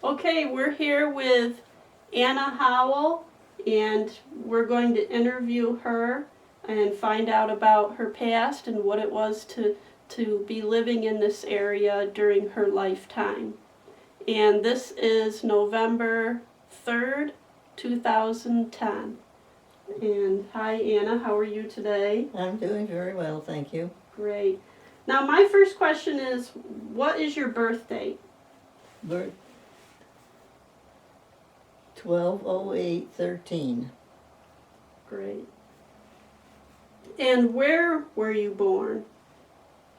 Okay, we're here with Anna Howell, and we're going to interview her and find out about her past and what it was to be living in this area during her lifetime. And this is November 3rd, 2010. And hi, Anna, how are you today? I'm doing very well, thank you. Great. Now, my first question is, what is your birth date? Birth 12/08/13 Great. And where were you born?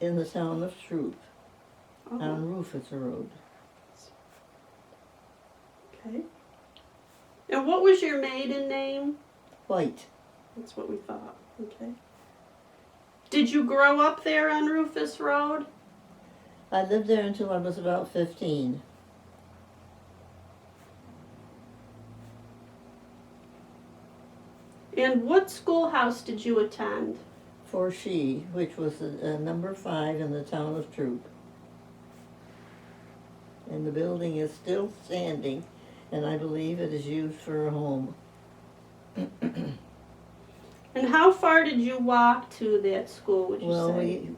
in the town of Shroop Oh, on Rufus Road. okay. And what was your maiden name? White. That's what we thought. Okay. Did you grow up there on Rufus Road? I lived there until I was about 15. And what schoolhouse did you attend? For She, which was number 5 in the town of Troop. And the building is still standing, and I believe it is used for a home. And how far did you walk to that school, would you Well, say?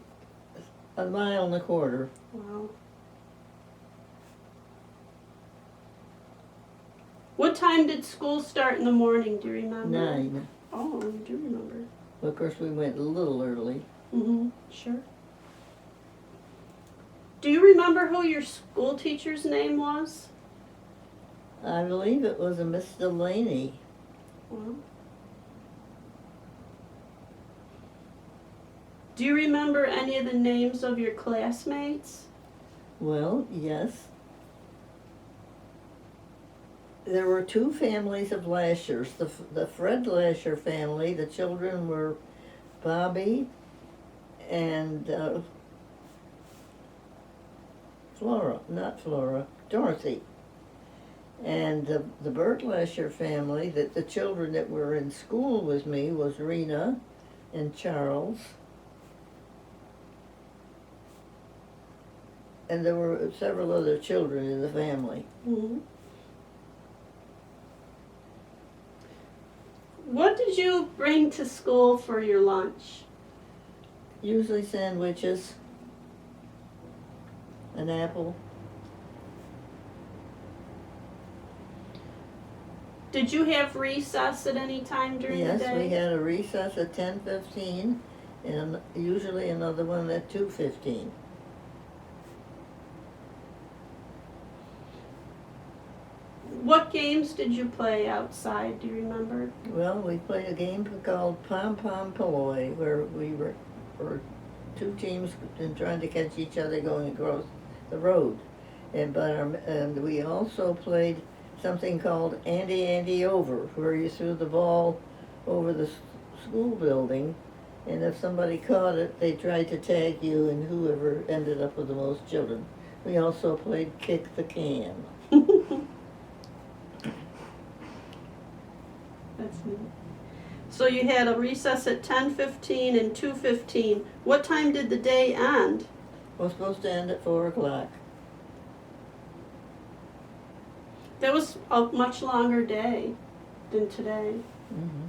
a mile and a quarter. Wow. What time did school start in the morning, do you remember? 9. Oh, you do remember. Well, of course, we went a little early. Mm-hmm, sure. Do you remember who your school teacher's name was? I believe it was a Miss Delaney. Well, do you remember any of the names of your classmates? Well, yes. There were 2 families of Lashers. The Fred Lasher family, the children were Bobby and Dorothy. And the Bert Lasher family, the children that were in school with me was Rena and Charles. And there were several other children in the family. Mm-hmm. What did you bring to school for your lunch? Usually sandwiches, an apple. Did you have recess at any time during the Yes, day? we had a recess at 10:15 and usually another one at 2:15. What games did you play outside, do you remember? Well, we played a game called Pom Pom Pilloy, where we were 2 teams and trying to catch each other going across the road. And we also played something called Andy Over, where you threw the ball over the school building, and if somebody caught it, they tried to tag you, and whoever ended up with the most children. We also played Kick the Can. That's neat. So you had a recess at 10:15 and 2:15. What time did the day end? We're supposed to end at 4 o'clock. That was a much longer day than today. Mm-hmm.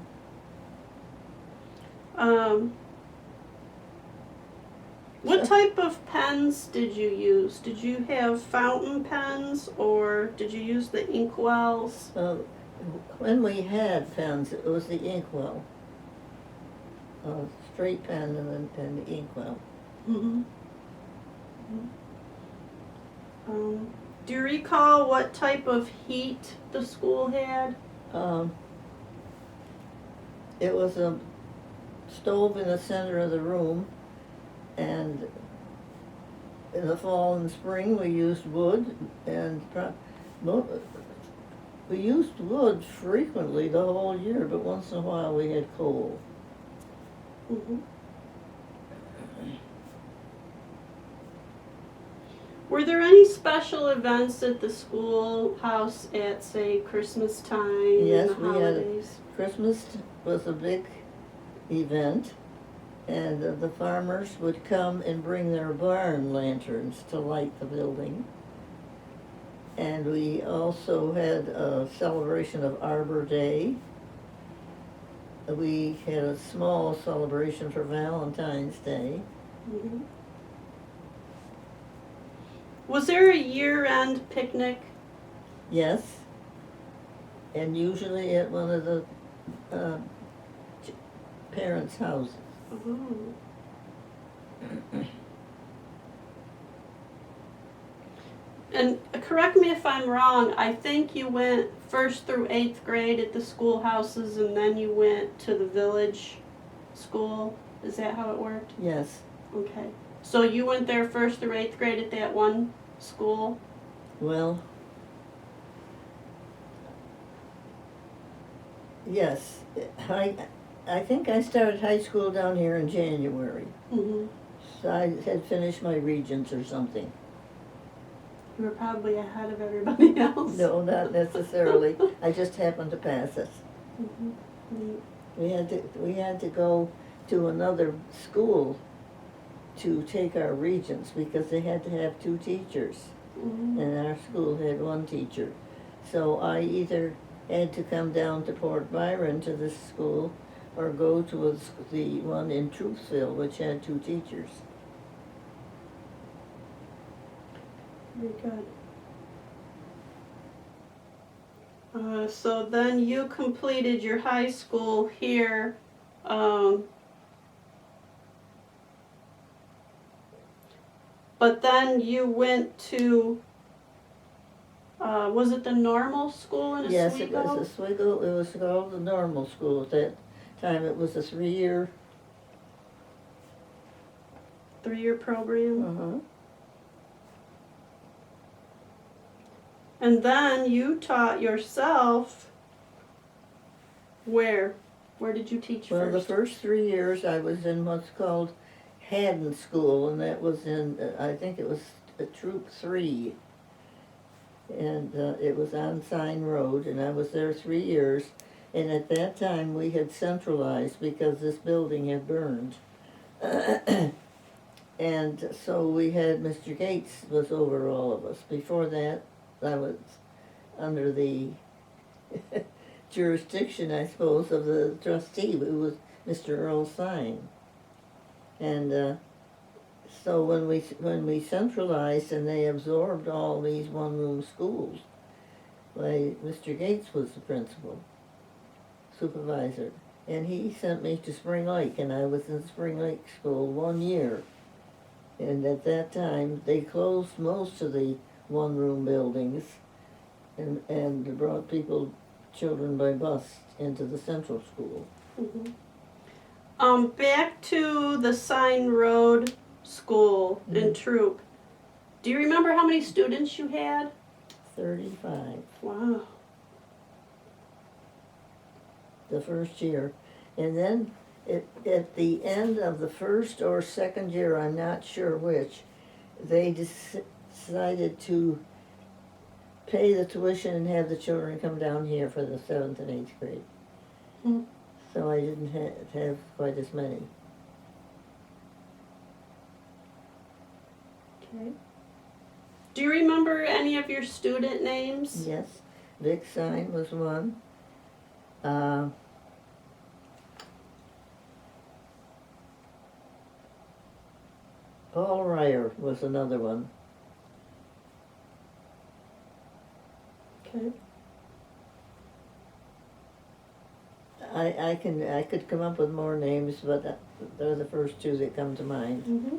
What type of pens did you use? Did you have fountain pens or did you use the inkwells? When we had pens, it was the inkwell. Straight pen and the inkwell. Mm-hmm. Do you recall what type of heat the school had? It was a stove in the center of the room, and in the fall and spring we used wood, and we used wood frequently the whole year, but once in a while we had coal. Mm-hmm. Were there any special events at the schoolhouse at, say, Christmas time Yes, and the we had holidays? Christmas was a big event, and the farmers would come and bring their barn lanterns to light the building. And we also had a celebration of Arbor Day. We had a small celebration for Valentine's Day. Mhm. Was there a year-end picnic? Yes. And usually at one of the uh, parents' houses. Oh. And correct me if I'm wrong, I think you went first through 8th grade at the schoolhouses and then you went to the village school. Is that how it worked? Yes. Okay. So you went there first through 8th grade at that one school? Well, yes. I think I started high school down here in January. Mm-hmm. So I had finished my regents or something. You were probably ahead of everybody else. No, not necessarily. I just happened to pass it. Mm-hmm. We had to go to another school to take our regents because they had to have 2 teachers. Mm-hmm. And our school had 1 teacher. So I either had to come down to Port Byron to this school or go to the one in Truthville, which had 2 teachers. Very good. So then you completed your high school here. But then you went to, was it the normal school in Oswego? Yes, it was Oswego. It was called the normal school at that time. It was a 3-year. 3-year program. Uh-huh. And then you taught yourself where? Where did you teach Well, first? the first 3 years I was in what's called Haddon School, and that was in, I think it was Troop 3. And it was on Sign Road, and I was there 3 years. And at that time, we had centralized because this building had burned. And so we had, Mr. Gates was over all of us. Before that, I was under the jurisdiction, I suppose, of the trustee, who was Mr. Earl Sign. And so when we centralized and they absorbed all these one-room schools, Mr. Gates was the principal, supervisor, and he sent me to Spring Lake, and I was in Spring Lake School 1 year. And at that time, they closed most of the one-room buildings and brought children by bus into the central school. Mm-hmm. Back to the Sign Road School in Troop. Do you remember how many students you had? 35. Wow. The first year. And then at the end of the first or second year, I'm not sure which, they decided to pay the tuition and have the children come down here for the 7th and 8th grade. Hmm. So I didn't have quite as many. Okay. Do you remember any of your student names? Yes, Vic Sign was one. Paul Ryer was another one. Okay. I could come up with more names, but they're the first 2 that come to mind. Mm-hmm.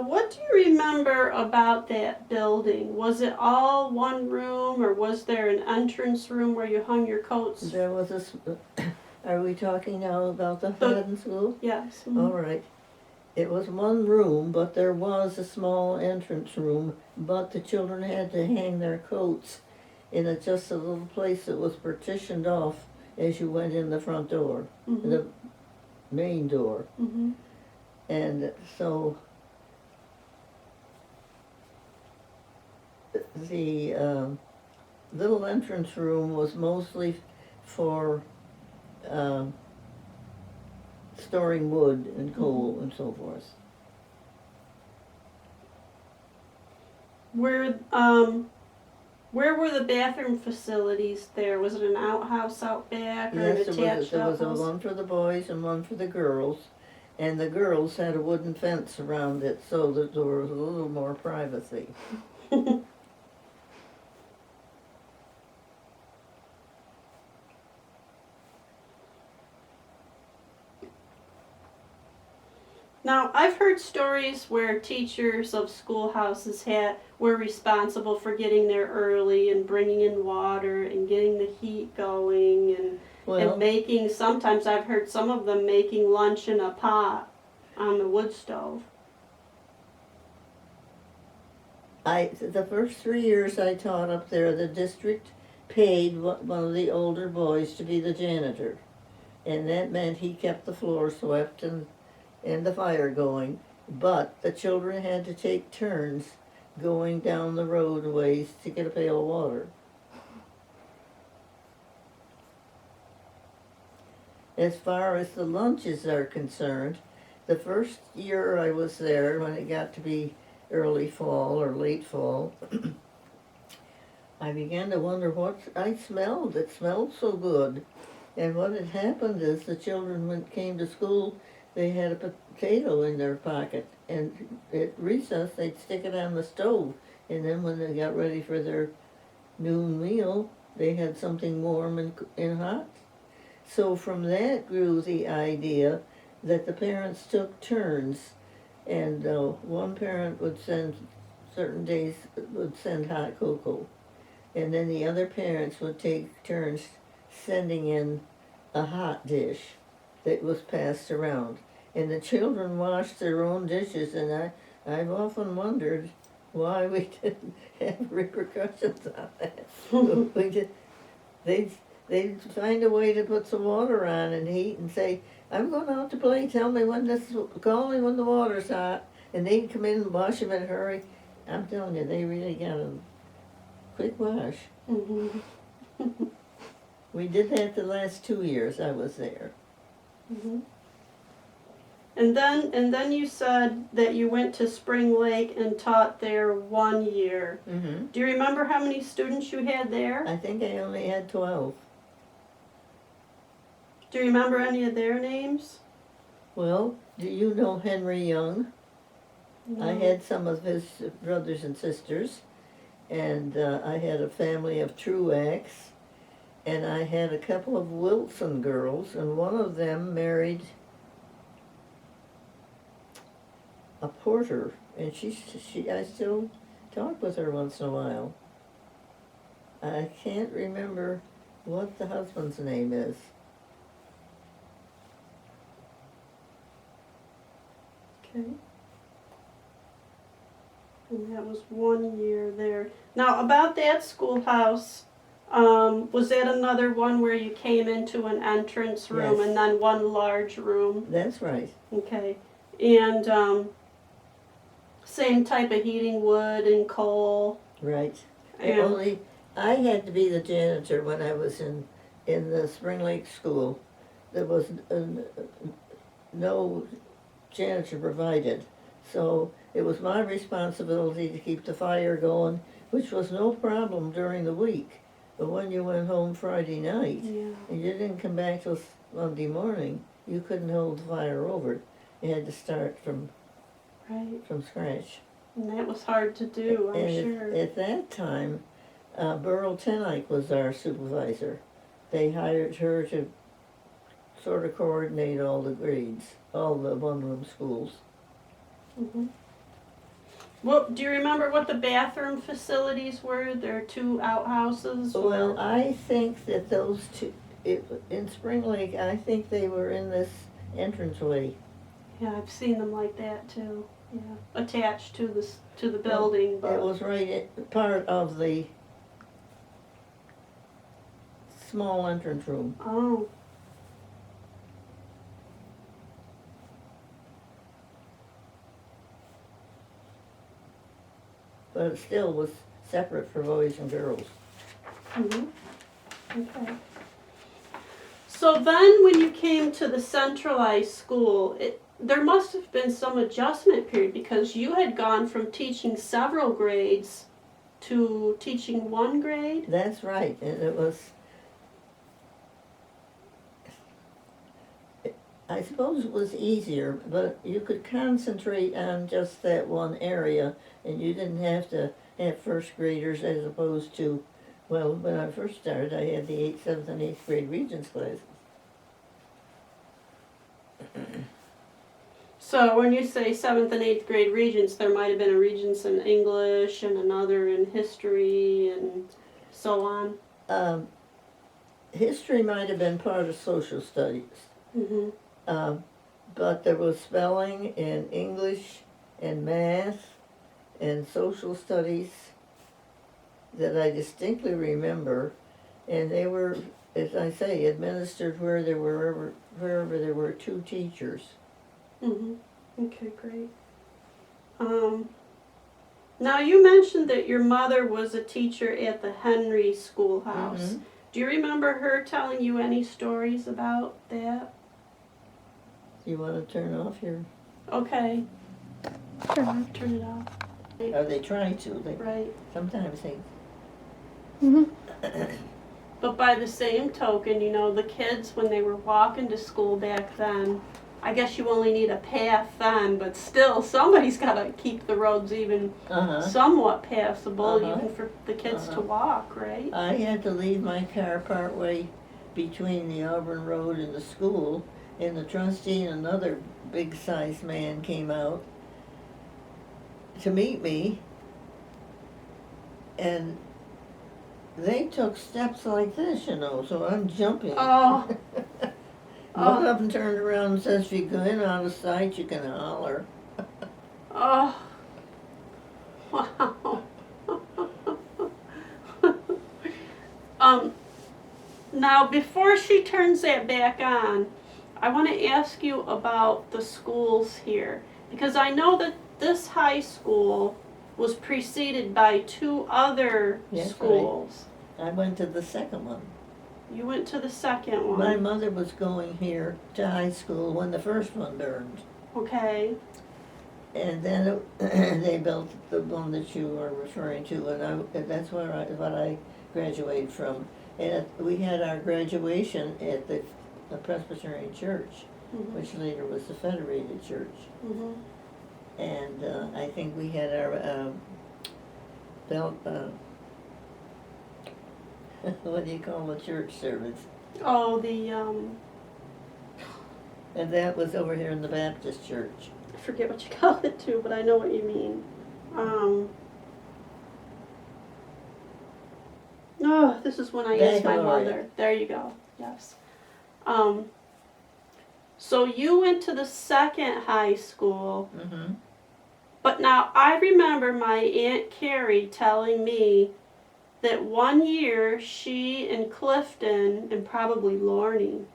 What do you remember about that building? Was it all one room, or was there an entrance room where you hung your coats? There was are we talking now about the Haddon School? Yes. Mm-hmm. All right. It was one room, but there was a small entrance room, but the children had to hang their coats in just a little place that was partitioned off as you went in the front door, Mm-hmm. the main door. Mm-hmm. And so the little entrance room was mostly for storing wood and coal and so forth. Where were the bathroom facilities there? Was it an outhouse out back or an Yes, attached there was outhouse? one for the boys and one for the girls, and the girls had a wooden fence around it so that there was a little more privacy. Now, I've heard stories where teachers of schoolhouses were responsible for getting there early and bringing in water and getting the heat going and Well, making, sometimes I've heard some of them making lunch in a pot on the wood stove. the first 3 years I taught up there, the district paid one of the older boys to be the janitor. And that meant he kept the floor swept and the fire going. But the children had to take turns going down the road a ways to get a pail of water. As far as the lunches are concerned, the first year I was there, when it got to be early fall or late fall, I began to wonder what I smelled. It smelled so good. And what had happened is the children, when came to school, they had a potato in their pocket. And at recess, they'd stick it on the stove. And then when they got ready for their noon meal, they had something warm and hot. So from that grew the idea that the parents took turns. And one parent would send, certain days, would send hot cocoa. And then the other parents would take turns sending in a hot dish that was passed around. And the children washed their own dishes, and I've often wondered why we didn't have repercussions on that. They'd find a way to put some water on and heat and say, I'm going out to play, call me when the water's hot. And they'd come in and wash them in a hurry. I'm telling you, they really got a quick wash. Mm-hmm. We did that the last 2 years I was there. Mm-hmm. And then you said that you went to Spring Lake and taught there 1 year. Mm-hmm. Do you remember how many students you had there? I think I only had 12. Do you remember any of their names? Well, do you know Henry Young? No. I had some of his brothers and sisters, and I had a family of Truax, and I had a couple of Wilson girls, and one of them married a porter, and I still talk with her once in a while. I can't remember what the husband's name is. Okay. And that was 1 year there. Now, about that schoolhouse, was that another one where you came into an entrance room Yes. and then one large room? That's right. Okay. And same type of heating, wood and coal. Right. And Only I had to be the janitor when I was in the Spring Lake School. There was no janitor provided, so it was my responsibility to keep the fire going, which was no problem during the week. But when you went home Friday night yeah. and you didn't come back till Monday morning, you couldn't hold the fire over. You had to start from Right. scratch. And that was hard to do, I'm And sure. at that time, Burl Tenike was our supervisor. They hired her to sort of coordinate all the grades, all the one-room schools. Mm-hmm. Well, do you remember what the bathroom facilities were? There are 2 outhouses? Well, or- I think that those two, in Spring Lake, I think they were in this entranceway. Yeah, I've seen them like that too. Yeah, attached to the building, but It was part of the small entrance room. oh, But it still was separate for boys and girls. mm-hmm. Okay. So then, when you came to the centralized school, there must have been some adjustment period because you had gone from teaching several grades to teaching one grade. That's right, and it was, I suppose it was easier, but you could concentrate on just that one area, and you didn't have to have first graders as opposed to, well, when I first started, I had the 8th, 7th, and 8th grade Regents classes. So when you say 7th and 8th grade Regents, there might have been a Regents in English and another in history and so on. History might have been part of social studies. Mm-hmm. But there was spelling and English and math and social studies that I distinctly remember, and they were, as I say, administered wherever there were 2 teachers. Mm-hmm. Okay, great. Now you mentioned that your mother was a teacher at the Henry Schoolhouse. Mm-hmm. Do you remember her telling you any stories about that? You want to turn off your? Okay. Sure. Turn it off. Or they try to. Right. Sometimes they. Mm-hmm. But by the same token, you know, the kids, when they were walking to school back then, I guess you only need a path then, but still, somebody's got to keep the roads even somewhat passable, even for the kids to walk, right? I had to leave my car partway between the Auburn Road and the school, and the trustee and another big-sized man came out to meet me, and they took steps like this, you know, so I'm jumping. Oh. One of them turned around and says, if you go in out of sight, you can holler. Oh. Wow. Now, before she turns that back on, I want to ask you about the schools here, because I know that this high school was preceded by 2 other schools. Right. I went to the second one. You went to the second one. My mother was going here to high school when the first one burned. Okay. And then they built the one that you are referring to, and that's what I graduated from. And we had our graduation at the Presbyterian Church, which later was the Federated Church. Mm-hmm. And I think we had our what do you call the church service? Oh, the And that was over here in the Baptist church. I forget what you call it too, but I know what you mean. Oh, this is when I asked my mother. There you go. Yes. So you went to the second high school. Mm-hmm. But now I remember my Aunt Carrie telling me that one year she and Clifton and probably Lorne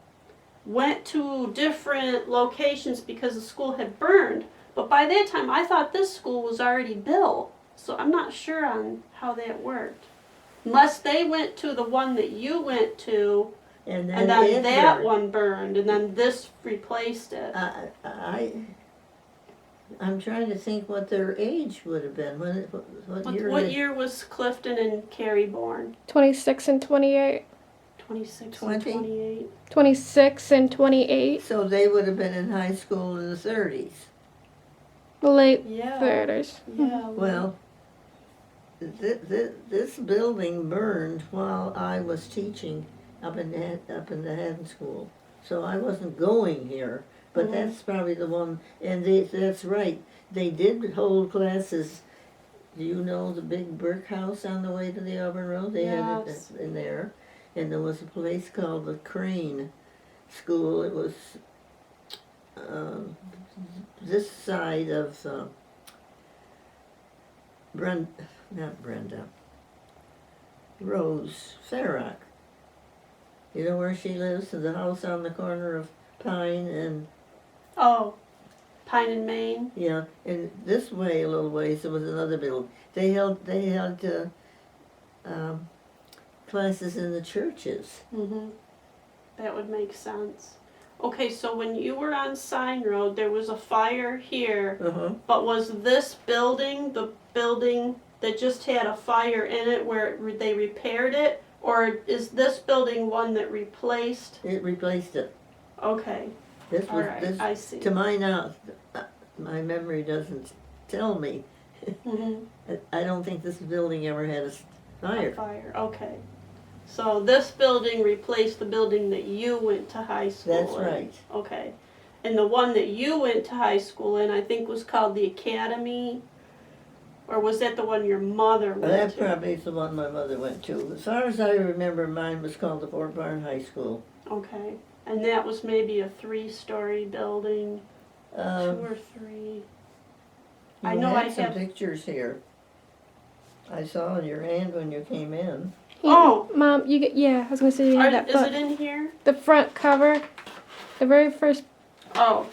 went to different locations because the school had burned. But by that time I thought this school was already built. So I'm not sure on how that worked. Unless they went to the one that you went to, and then that burned. One burned, and then this replaced it. I'm trying to think what their age would have been. What year was Clifton and Carrie born? 26 and 28. 26 20? and 28. 26 and 28. So they would have been in high school in the 30s. Late Yeah. 30s. Yeah. Well, this building burned while I was teaching up in the Haddon School. So I wasn't going here, but that's probably the one. And that's right. They did hold classes. Do you know the big brick house on the way to the Auburn Road? They had it in there. And there was a place called the Crane School. It was this side of Rose Farrock. You know where she lives? The house on the corner of Pine and... Oh, Pine and Main? Yeah, and this way, a little ways, there was another building. They held classes in the churches. Mm-hmm. That would make sense. Okay, so when you were on Sign Road, there was a fire here, Uh-huh. but was this building the building that just had a fire in it where they repaired it? Or is this building one that replaced? It replaced it. Okay, This was, alright, this, I see. to my knowledge, my memory doesn't tell me. Mhm. I don't think this building ever had a A fire. fire, okay. So this building replaced the building that you went to high school in? That's right. Okay. And the one that you went to high school in, I think was called the Academy? Or was that the one your mother went That to? probably is the one my mother went to. As far as I remember, mine was called the Port Byron High School. Okay. And that was maybe a 3-story building, 2 Um, or 3. you I know I had some have- pictures here. I saw in your hand when you came in. Oh! Mom, you get, yeah, I was gonna say you had that Is book. it in here? The front cover, the very first, Oh.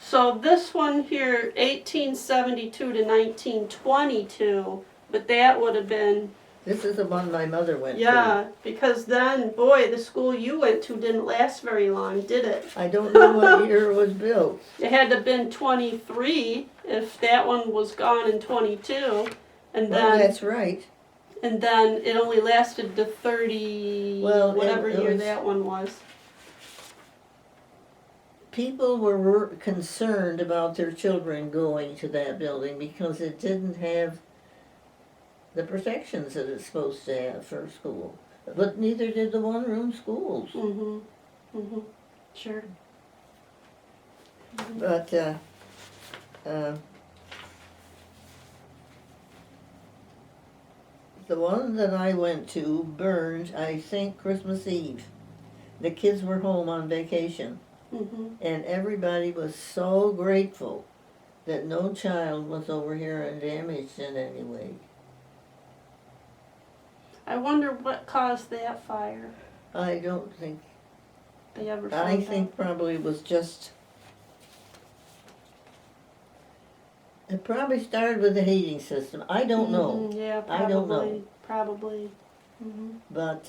So this one here, 1872 to 1922, but that would have been, This is the one my mother went to. yeah, because then, boy, the school you went to didn't last very long, did it? I don't know what year it was built. It had to have been 23 if that one was gone in 22, and Well, then that's right. it only lasted to 30 Well, whatever it year was- that one was. People were concerned about their children going to that building because it didn't have the protections that it's supposed to have for school. But neither did the one-room schools. Mhm. Mhm. Sure. But, the one that I went to burned, I think, Christmas Eve. The kids were home on vacation, Mhm. and everybody was so grateful that no child was over here and damaged in any way. I wonder what caused that fire. I don't think, They ever I found think probably it was just, it probably started with the heating system. I out? don't know. Yeah, probably. I don't know. Probably. Mhm. But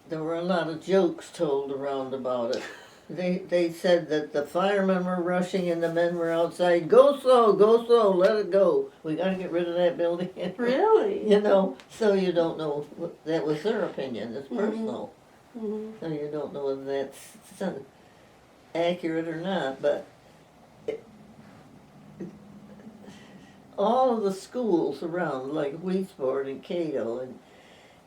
there were a lot of jokes told around about it. They said that the firemen were rushing and the men were outside. Go slow, let it go. We gotta get rid of that building. Really? You know, so you don't know. That was their opinion. It's personal. Mhm. So you don't know whether that's accurate or not. But all of the schools around, like Wheatsport and Cato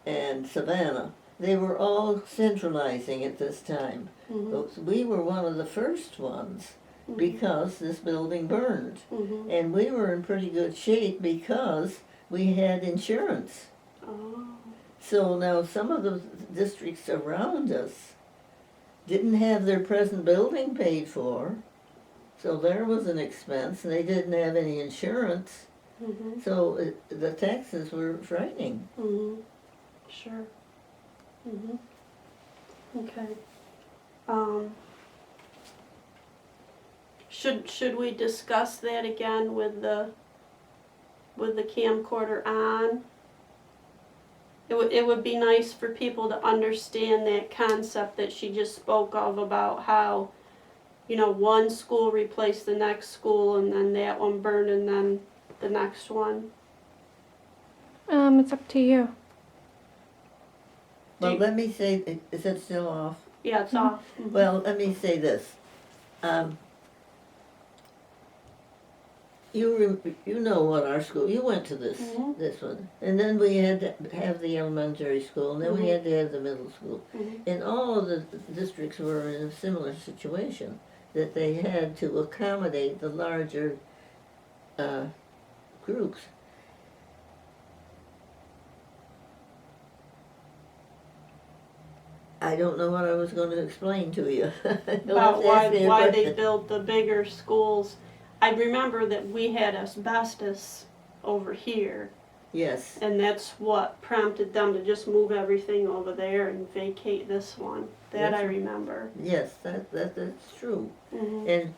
and Savannah, they were all centralizing at this time. Mhm. We were one of the first ones because this building burned. Mhm. And we were in pretty good shape because we had insurance. Oh. So now some of the districts around us didn't have their present building paid for. So there was an expense, and they didn't have any insurance. Mhm. So the taxes were frightening. Mhm. Sure. Mhm. Okay. Should we discuss that again with the camcorder on? It would be nice for people to understand that concept that she just spoke of about how, you know, one school replaced the next school and then that one burned and then the next one. it's up to you. Well, you- let me say, is it still off? Yeah, it's off. Mhm. Well, let me say this. You know what our school, you went to this, Mhm. this one. And then we had to have the elementary school, and then we Mhm. had to have the middle school. Mhm. And all of the districts were in a similar situation, that they had to accommodate the larger groups. I don't know what I was going to explain to you. You'll have About to ask me a why they question. built the bigger schools. I remember that we had asbestos over here, Yes, and that's what prompted them to just move everything over there and vacate this one. That I That's- remember. yes, that's true. Mhm. And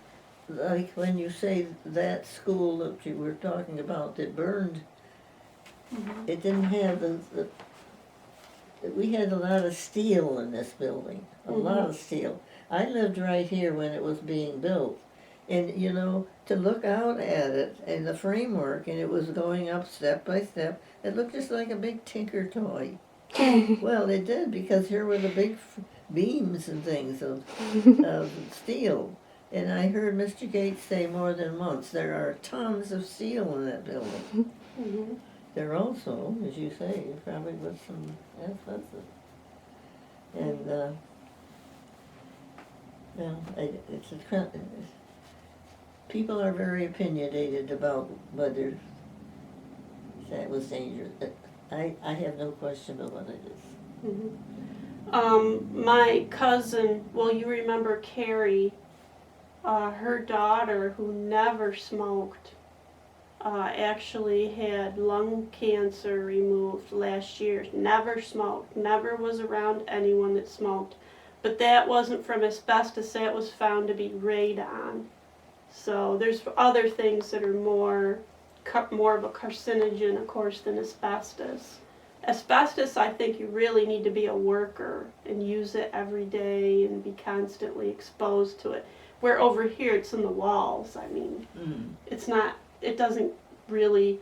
like when you say that school that you were talking about that burned, Mhm. it didn't have we had a lot of steel in this building, a lot of steel. I lived right here when it was being built. And, you know, to look out at it and the framework, and it was going up step by step, it looked just like a big tinker toy. Well, it did, because here were the big beams and things of steel. And I heard Mr. Gates say more than once, there are tons of steel in that building. There also, as you say, probably was some asbestos. And, people are very opinionated about whether that was dangerous. I have no question about what it is. My cousin, well, you remember Carrie, her daughter, who never smoked, actually had lung cancer removed last year. Never smoked, never was around anyone that smoked. But that wasn't from asbestos, that was found to be radon. So there's other things that are more of a carcinogen, of course, than asbestos. Asbestos, I think you really need to be a worker and use it every day and be constantly exposed to it. Where over here it's in the walls. I mean, it's not, it doesn't really,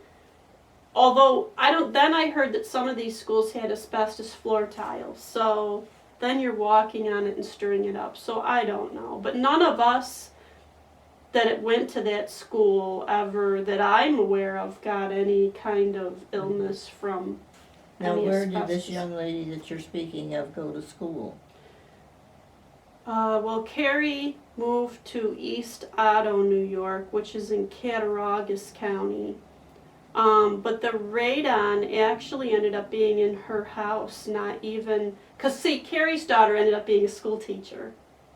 although then I heard that some of these schools had asbestos floor tiles. So then you're walking on it and stirring it up. So I don't know. But none of us that it went to that school ever, that I'm aware of, got any kind of illness from Now, any where asbestos. did this young lady that you're speaking of go to school? Well, Carrie moved to East Otto, New York, which is in Cattaraugus County. But the radon actually ended up being in her house, not even, because see, Carrie's daughter ended up being a school teacher.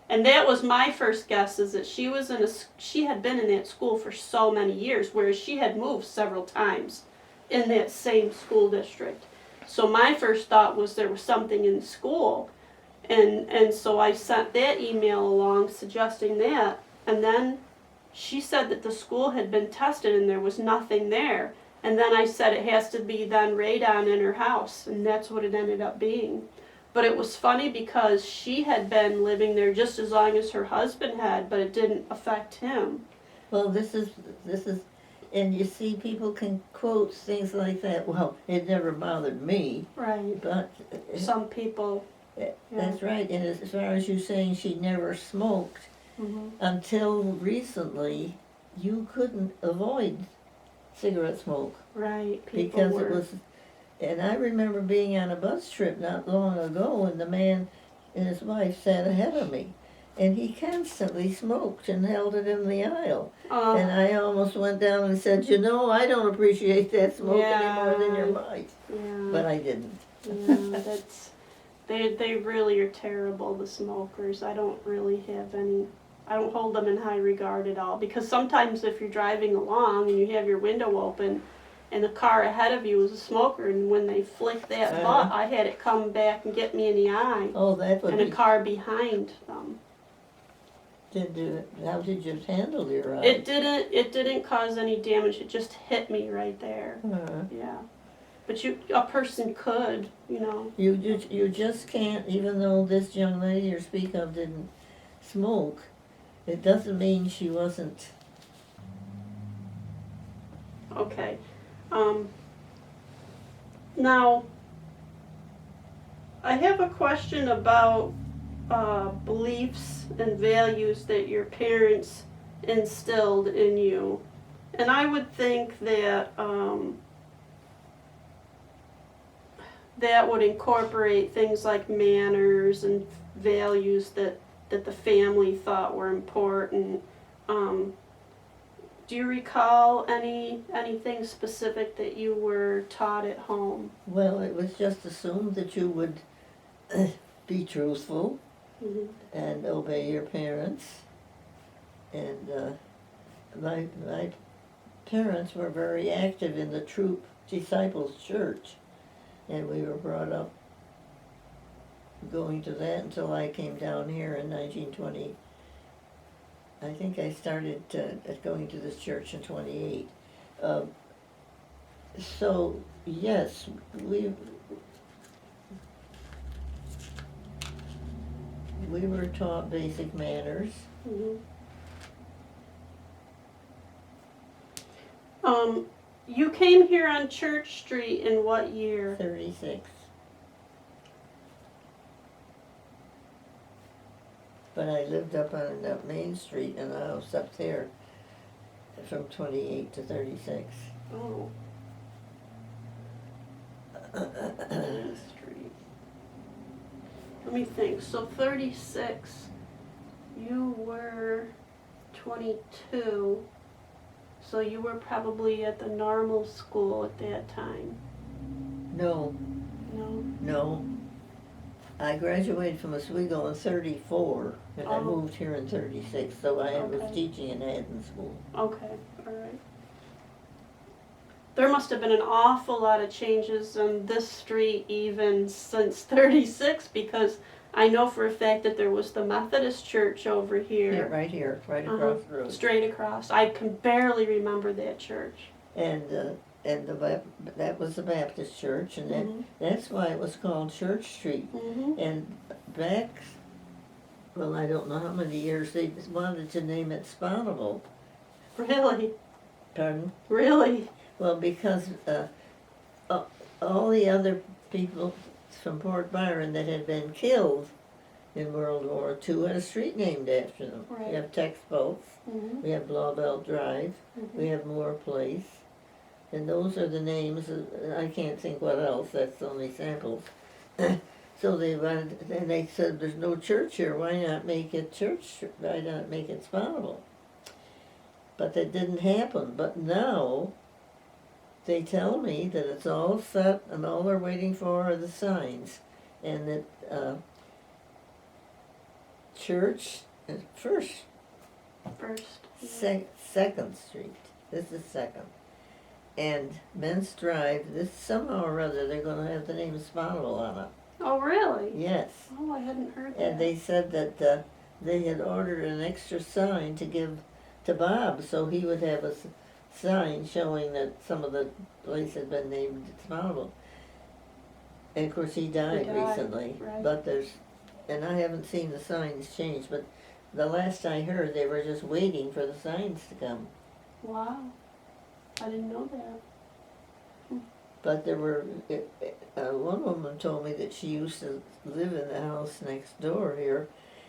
And that was my first guess, is that she had been in that school for so many years, whereas she had moved several times in that same school district. So my first thought was there was something in the school. And so I sent that email along suggesting that. And then she said that the school had been tested and there was nothing there. And then I said it has to be then radon in her house, and that's what it ended up being. But it was funny because she had been living there just as long as her husband had, but it didn't affect him. Well, this is, and you see, people can quote things like that. Well, it never bothered me, Right. but Some people. that's right. And as far as you saying she never smoked, until recently, you couldn't avoid cigarette smoke. Right. People Because were. it was, and I remember being on a bus trip not long ago, and the man and his wife sat ahead of me, and he constantly smoked and held it in the aisle. And I almost went down and said, you know, I don't appreciate that smoke any more than your wife. Yeah. But I didn't. Yeah, that's, they really are terrible, the smokers. I don't really have any, I don't hold them in high regard at all, because sometimes if you're driving along and you have your window open and the car ahead of you is a smoker, and when they flick that butt, I had it come back and get me in the eye. Oh, that would And a be, car behind them. how did you handle your eye? It didn't cause any damage, it just hit me right there. Yeah. But a person could, you know. You just can't, even though this young lady you speak of didn't smoke, it doesn't mean she wasn't. Okay. Now, I have a question about beliefs and values that your parents instilled in you. And I would think that that would incorporate things like manners and values that the family thought were important. Do you recall anything specific that you were taught at home? Well, it was just assumed that you would be truthful and obey your parents. And my parents were very active in the Troop Disciples Church, and we were brought up going to that until I came down here in 1920. I think I started going to this church in 28. So, yes, we were taught basic manners. Mhm. You came here on Church Street in what year? 36. But I lived up on Main Street in a house up there from 28 to 36. Oh. Main Street. Let me think. So 36. You were 22. So you were probably at the normal school at that time. No, No? I graduated from Oswego in 34, and I Oh. moved here in 36, so I was Okay. teaching in Haddon School. Okay, all right. There must have been an awful lot of changes on this street even since 36, because I know for a fact that there was the Methodist church over Here, right across the road. straight across. I can barely remember that church. And that was the Baptist church, and Mhm. that's why it was called Church Street. Mhm. And back, well, I don't know how many years, they wanted to name it Spawnable. Really? Pardon? Really? Well, because all the other people from Port Byron that had been killed in World War II had a street named after them. Right. We have Tex Boats, Mhm. we have Blawbelt Drive, Mhm. we have Moore Place, and those are the names. I can't think what else. That's only samples. So they wanted, and they said, "There's no church here. Why not make it church? Why not make it Spawnable?" But that didn't happen. But now they tell me that it's all set, and all they're waiting for are the signs, and that Church First, First. Second Street. This is Second. And Men's Drive, this somehow or other they're going to have the name Spawnable on it. Oh, really? Yes. Oh, I hadn't heard that. And they said that they had ordered an extra sign to give to Bob, so he would have a sign showing that some of the place had been named Spawnable. And of course he died recently. Right. But and I haven't seen the signs change, but the last I heard they were just waiting for the signs to come. Wow. I didn't know that. But there were, one woman told me that she used to live in the house next door here,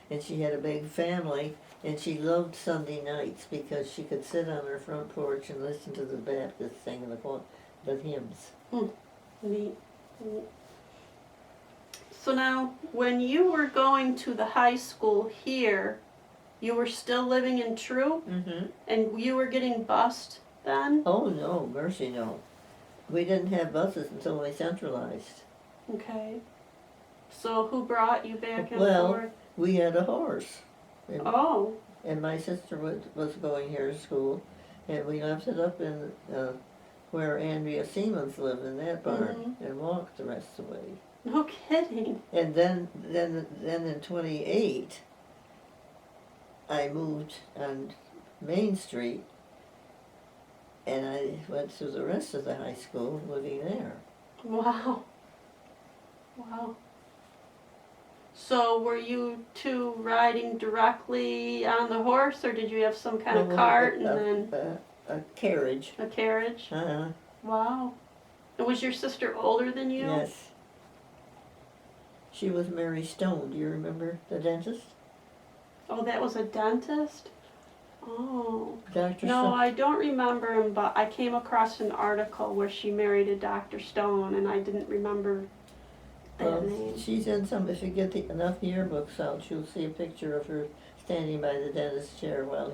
and she had a big family, and she loved Sunday nights because she could sit on her front porch and listen to the Baptists singing the hymns. Neat. Neat. So now, when you were going to the high school here, you were still living in Troop, Mm-hmm. and you were getting bused then? Oh, no, mercy, no. We didn't have buses until we centralized. Okay. So who brought you back and Well, forth? we had a horse. Oh. And my sister was going here to school, and we left it up in where Andrea Siemens lived, in that barn, and walked the rest of the way. No kidding. And then in 28, I moved on Main Street, and I went through the rest of the high school living there. Wow. Wow. So were you two riding directly on the horse, or did you have some kind of cart and then A carriage. a carriage? Uh-huh. Wow. And was your sister older than you? Yes. She was Mary Stone. Do you remember the dentist? Oh, that was a dentist? Oh. Dr. No, Stone? I don't remember him, but I came across an article where she married a Dr. Stone, and I didn't remember that name. She's in some, if you get enough yearbooks out, you'll see a picture of her standing by the dentist's chair while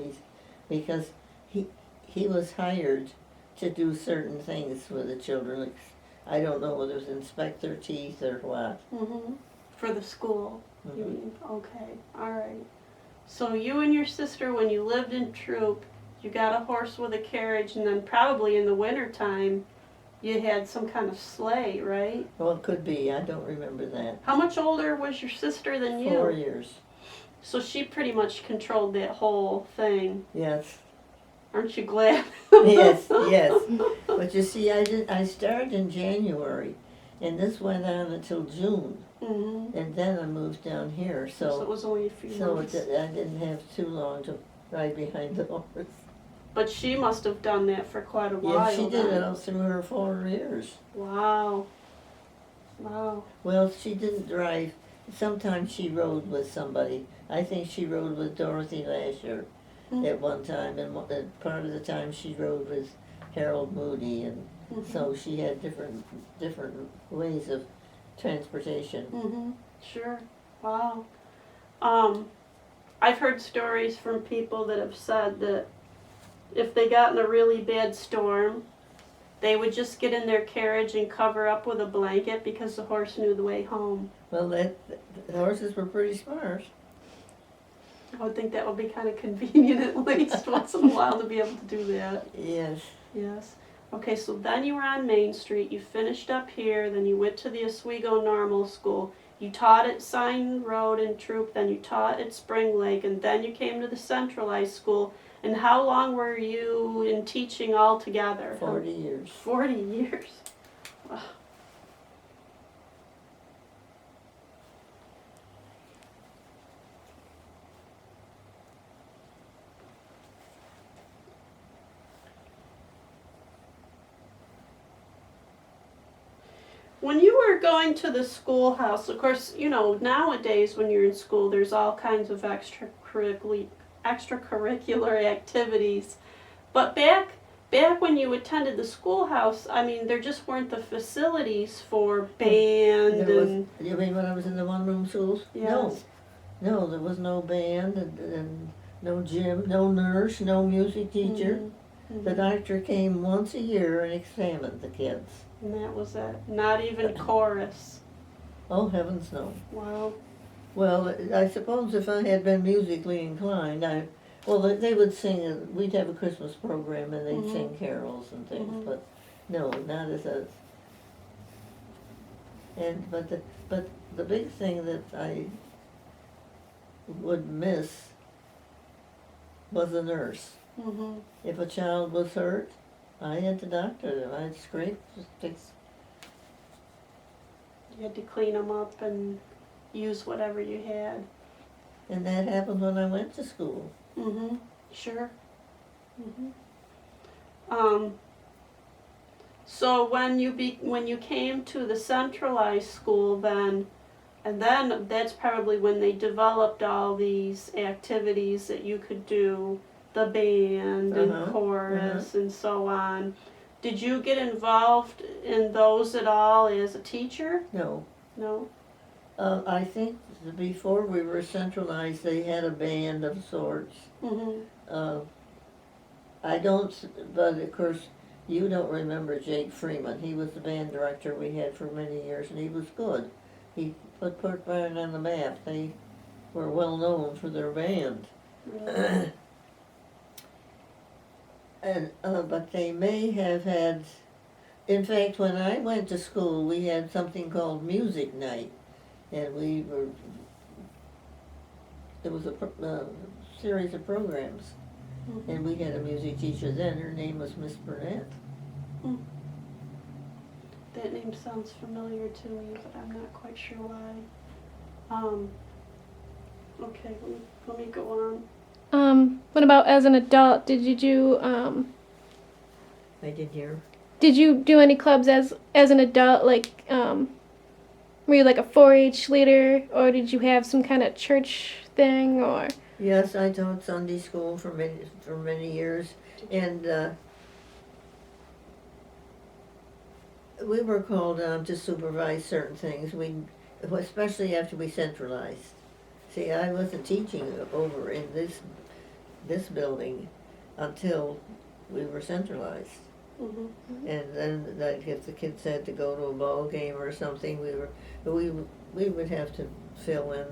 because he was hired to do certain things with the children. Like, I don't know whether it was inspect their teeth or what. Mm-hmm. For the school, you Mhm. mean? Okay, all right. So you and your sister, when you lived in Troop, you got a horse with a carriage, and then probably in the wintertime, you had some kind of sleigh, right? Well, it could be. I don't remember that. How much older was your sister than you? 4 years. So she pretty much controlled that whole thing. Yes. Aren't you glad? Yes, yes. But you see, I started in January, And this went on until June, Mm-hmm. and then I moved down here, So it was only a few months. I didn't have too long to ride behind the horse. But she must have done that for quite a while. Yeah, she did then. it all through her 4 years. Wow. Wow. Well, she didn't drive. Sometimes she rode with somebody. I think she rode with Dorothy Lasher at one time, and part of the time she rode with Harold Moody, and so she had different ways of transportation. Mm-hmm. Sure. Wow. I've heard stories from people that have said that if they got in a really bad storm, they would just get in their carriage and cover up with a blanket because the horse knew the way home. Well, the horses were pretty smart. I would think that would be kind of convenient at least once in a while to be able to do that. Yes. Yes. Okay, so then you were on Main Street, you finished up here, then you went to the Oswego Normal School. You taught at Sign Road and Troop, then you taught at Spring Lake, and then you came to the centralized school. And how long were you in teaching altogether? 40 years. 40 years. Wow. When you were going to the schoolhouse, of course, you know, nowadays when you're in school, there's all kinds of extracurricular activities. But back when you attended the schoolhouse, I mean, there just weren't the facilities for band and... You mean when I was in the one-room schools? Yes. No, there was no band and no gym, no nurse, no music teacher. Mm-hmm. The doctor came once a year and examined the kids. And that was it. Not even chorus. Oh, heavens no. Wow. Well, I suppose if I had been musically inclined, they would sing, we'd have a Christmas program and they'd sing carols and things, but no, not as a, but the big thing that I would miss was a nurse. Mm-hmm. If a child was hurt, I had to doctor them. I'd scrape, fix. You had to clean them up and use whatever you had. And that happened when I went to school. Mm-hmm. Sure. So when you came to the centralized school then, and then that's probably when they developed all these activities that you could do, the band and chorus and so on. Did you get involved in those at all as a teacher? No. No? I think before we were centralized, they had a band of sorts. I don't, but of course, you don't remember Jake Freeman. He was the band director we had for many years, and he was good. He put Port Byron on the map. They were well known for their band. Really? But they may have had, in fact, when I went to school, we had something called music night, and there was a series of programs, and we had a music teacher then. Her name was Miss Burnett. That name sounds familiar to me, but I'm not quite sure why. Okay, let me go on. What about as an adult? Did you do, I didn't hear. Did you do any clubs as an adult, like, were you like a 4-H leader, or did you have some kind of church thing, or? Yes, I taught Sunday school for many years, and we were called on to supervise certain things. Especially after we centralized. See, I wasn't teaching over in this building until we were centralized. And then, like, if the kids had to go to a ball game or something, we would have to fill in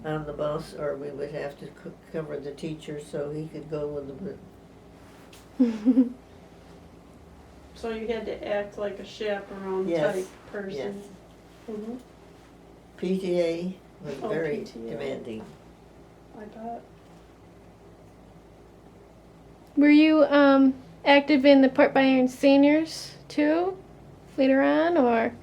on the bus, or we would have to cover the teacher so he could go with the. So you had to act like a chaperone type person. Yes. PTA was very PTA. demanding. I bet. Were you, active in the Port Byron seniors, too, later on, or?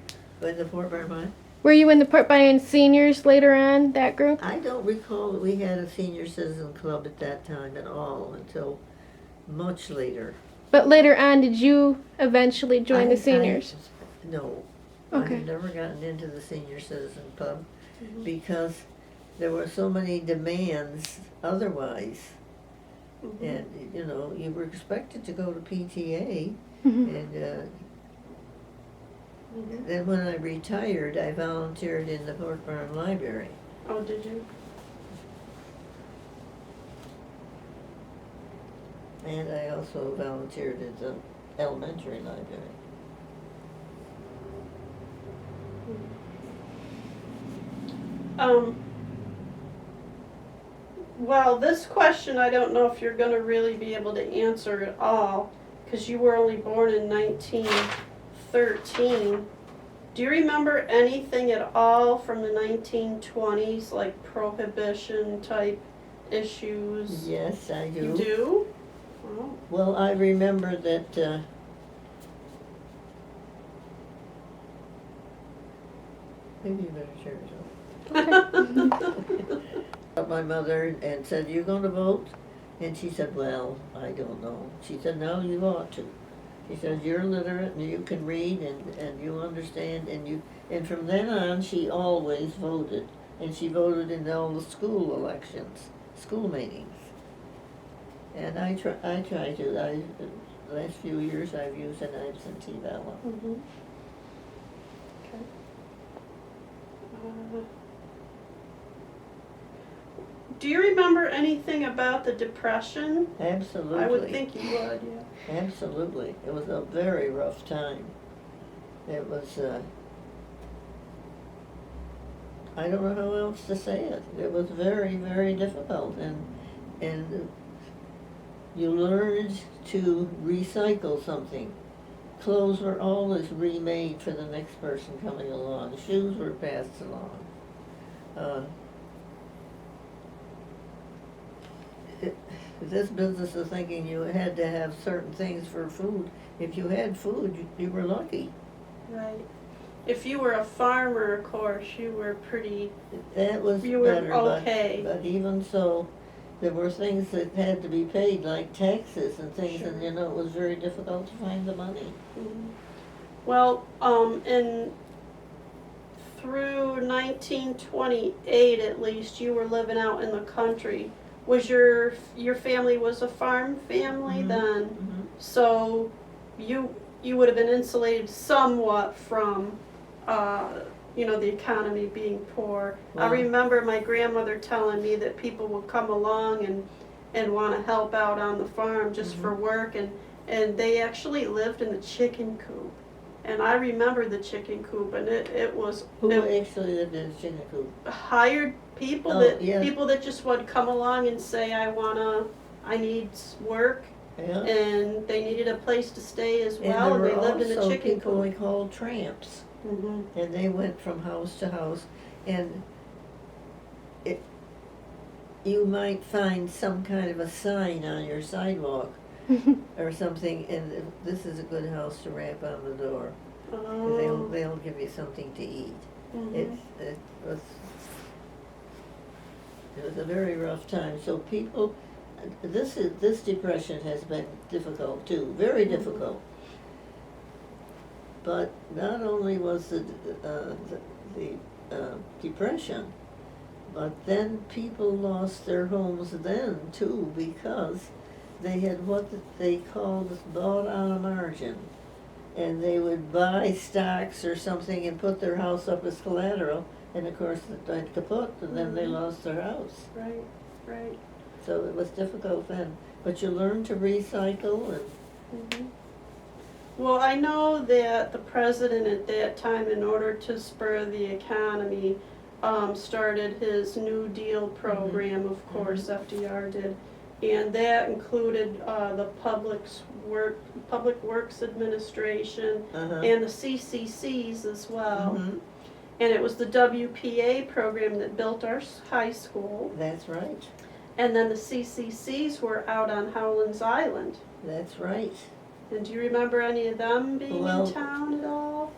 With the Port Byron? Were you in the Port Byron seniors later on, that group? I don't recall that we had a senior citizen club at that time at all until much later. But later on, did you eventually join the seniors? No. Okay. I've never gotten into the senior citizen club Mhm. because there were so many demands otherwise. Mhm. And, you know, you were expected to go to PTA, Mhm. and Mhm. then when I retired, I volunteered in the Port Byron Library. Oh, did you? And I also volunteered at the elementary library. Well, this question I don't know if you're going to really be able to answer at all, because you were only born in 1913. Do you remember anything at all from the 1920s, like prohibition type issues? Yes, I do. You do? Oh. Well, I remember that maybe you better share yourself. My mother and said, "You're going to vote?" And she said, "Well, I don't know." She said, "No, you ought to." She says, "You're literate and you can read and you understand and from then on she always voted. And she voted in all the school elections, school meetings. And I try to. The last few years I've used an absentee ballot. Mhm. Okay. Do you remember anything about the Depression? Absolutely. I would think you would, yeah. Absolutely. It was a very rough time. It was, I don't know how else to say it. It was very, very difficult. And you learned to recycle something. Clothes were always remade for the next person coming along. Shoes were passed along. This business of thinking you had to have certain things for food. If you had food, you were lucky. Right. If you were a farmer, of course, you were pretty. That was You were better, okay. but even so, there were things that had to be paid, like taxes and things, Sure. and you know, it was very difficult to find the money. Mhm. Well, through 1928 at least, you were living out in the country. Was your family was a farm family Mhm. then? Mhm. So you would have been insulated somewhat from, the economy being poor. I Well- remember my grandmother telling me that people would come along and want to help out on the farm just for work, and they actually lived in the chicken coop. And I remember the chicken coop, and it was Who actually lived in the chicken coop? hired people Oh, yeah. people that just would come along and say, I need work, Yeah. and they needed a place to stay as And well, there and were they lived in the also chicken people we coop. called tramps, Mm-hmm. and they went from house to house, and you might find some kind of a sign on your sidewalk or something, and this is a good house to rap on the door. Oh. They'll give you something to eat. Mhm. It was a very rough time. So people, this depression has been difficult too, very difficult. But not only was the depression, but then people lost their homes then too, because they had what they called bought on a margin. And they would buy stocks or something and put their house up as collateral, and of course it went kaput, and then they lost their house. Right. So it was difficult then. But you learn to recycle and Mm-hmm. Well, I know that the president at that time, in order to spur the economy, started his New Deal program, of course, FDR did. And that included the Public Works Administration and the CCCs as well. Mhm. And it was the WPA program that built our high school. That's right. And then the CCCs were out on Howland's Island. That's right. And do you remember any of them being Well, in town at all?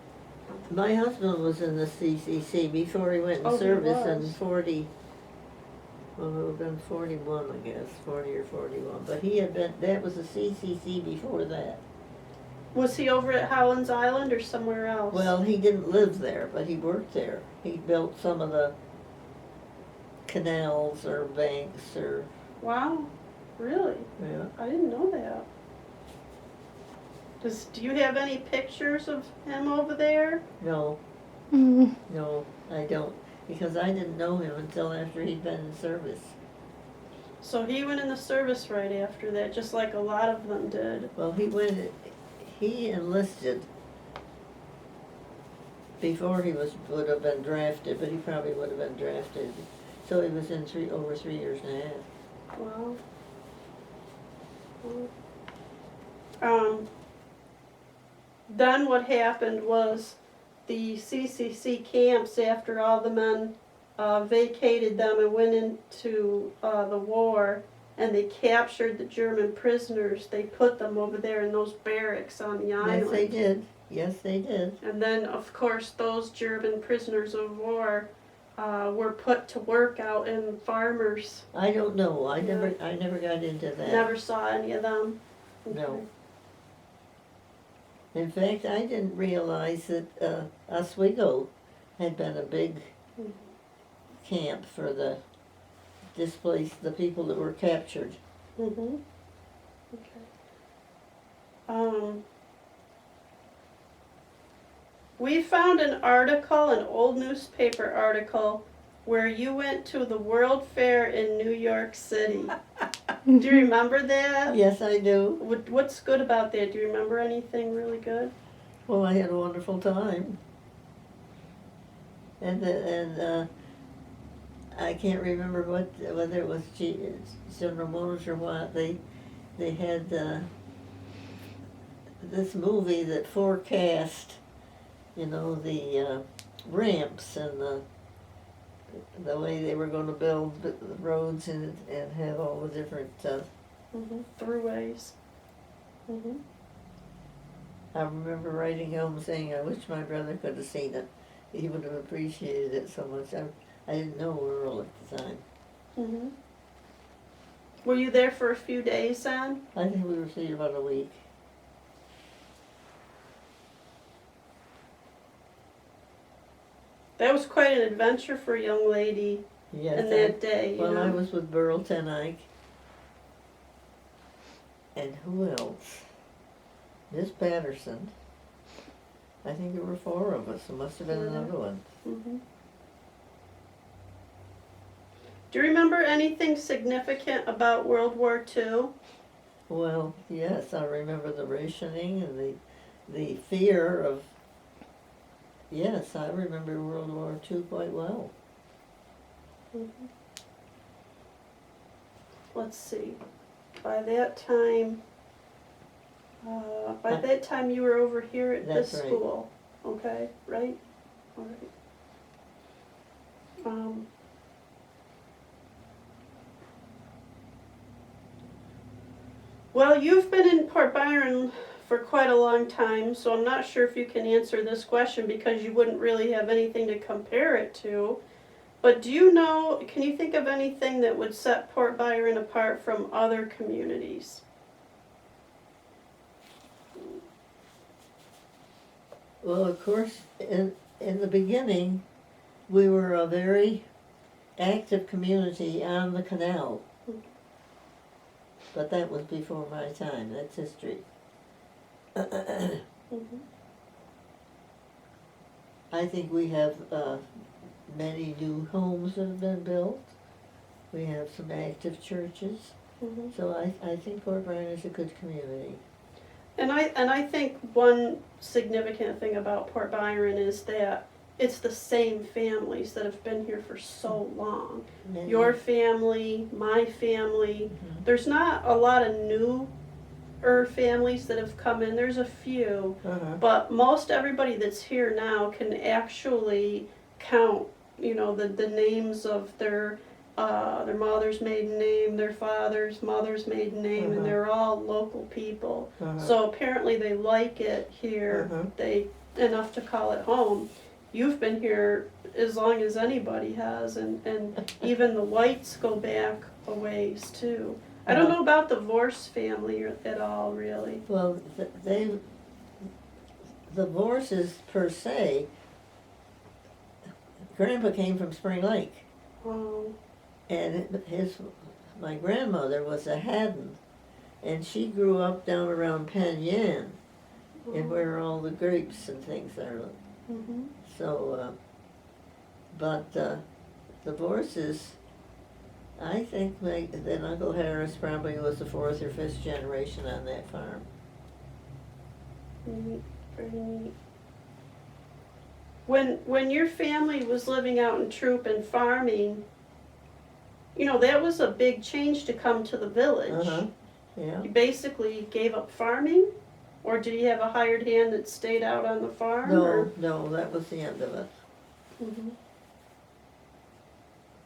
My husband was in the CCC before he went in Oh, he service in was. 40, well, it would have been 41, I guess, 40 or 41. But he had been, that was the CCC before that. Was he over at Howland's Island or somewhere else? Well, he didn't live there, but he worked there. He built some of the canals or banks or, Wow, really? yeah. I didn't know that. Do you have any pictures of him over there? No, Mm. no, I don't, because I didn't know him until after he'd been in service. So he went in the service right after that, just like a lot of them did. Well, he enlisted before he would have been drafted, but he probably would have been drafted. So he was in over 3 years and a half. Wow. Then what happened was the CCC camps, after all the men vacated them and went into the war, and they captured the German prisoners, they put them over there in those barracks on the island. Yes, they did. Yes, they did. And then, of course, those German prisoners of war were put to work out in farmers. I don't know. I Yeah. never got into that. Never saw any of them. No. In fact, I didn't realize that Oswego had been a big Mhm. camp for the the people that were captured. Mm-hmm. Okay. We found an article, an old newspaper article, where you went to the World Fair in New York City. Do you remember that? Yes, I do. What's good about that? Do you remember anything really good? Well, I had a wonderful time. And I can't remember whether it was General Motors or what. They had this movie that forecast, the ramps and the way they were going to build the roads and have all the different. Throughways. I remember writing home saying, "I wish my brother could have seen it. He would have appreciated it so much." I didn't know Earl at the time. Were you there for a few days then? I think we were there about a week. That was quite an adventure for a young lady Yes. in that day. You Well, know? I was with Burl Tenike. And who else? Miss Patterson. I think there were 4 of us. There must have been Yeah. another one. Do you remember anything significant about World War II? Well, yes, I remember the rationing and the fear of. Yes, I remember World War II quite well. Let's see. By that time, you were over here at this That's right. school. Okay, right? All right. Well, you've been in Port Byron for quite a long time, so I'm not sure if you can answer this question because you wouldn't really have anything to compare it to. But can you think of anything that would set Port Byron apart from other communities? Well, of course, in the beginning, we were a very active community on the canal. But that was before my time. That's history. I think we have many new homes that have been built. We have some active churches. So I think Port Byron is a good community. And I think one significant thing about Port Byron is that it's the same families that have been here for so long. Many- Your family, my family. Mhm. There's not a lot of newer families that have come in. There's a few, but most everybody that's here now can actually count, the names of their mother's maiden name, their father's mother's maiden name, and they're all local people. So apparently they like it here. They enough to call it home. You've been here as long as anybody has, and even the Whites go back a ways too. I don't know about the Vorse family at all, really. Well, the Vorses per se, Grandpa came from Spring Lake, Oh, and my grandmother was a Haddon, and she grew up down around Penn Yan, and where all the grapes and things are. Mm-hmm. So, but the Vorses, I think that Uncle Harris probably was the 4th or 5th generation on that farm. Neat, very neat. When your family was living out in Troop and farming, you know, that was a big change to come to the village. Uh-huh, yeah. You basically gave up farming, or did you have a hired hand that stayed out on the farm? No, that was the end of it. Mm-hmm.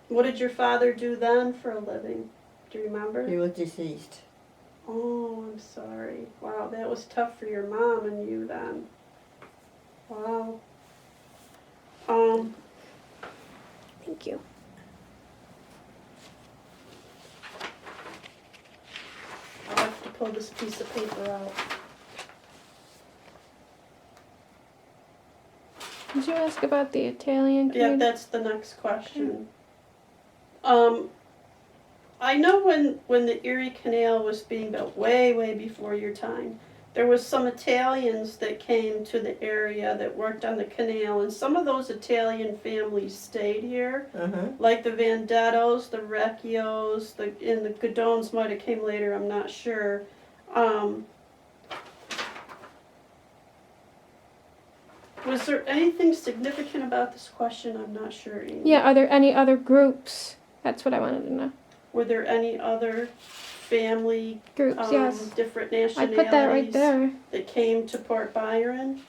What did your father do then for a living? Do you remember? He was deceased. Oh, I'm sorry. Wow, that was tough for your mom and you then. Wow. Thank you. I'll have to pull this piece of paper out. Did you ask about the Italian Yeah, community? that's the next question. I know when the Erie Canal was being built, way before your time, there was some Italians that came to the area that worked on the canal, and some of those Italian families stayed here, Uh-huh. like the Vendettos, the Recchios, and the Godones might have came later, I'm not sure. Was there anything significant about this question? I'm not sure, Amy. Yeah, are there any other groups? That's what I wanted to know. Were there any other family, Groups, yes. different I nationalities put that right there. that came to Port Byron?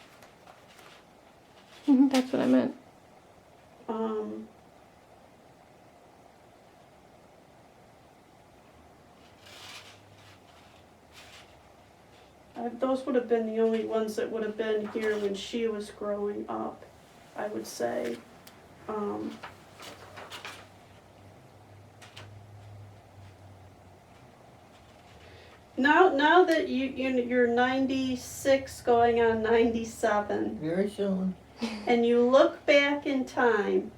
That's what I meant. Those would have been the only ones that would have been here when she was growing up, I would say. Now that you're 96 going on 97, Very soon. and you look back in time,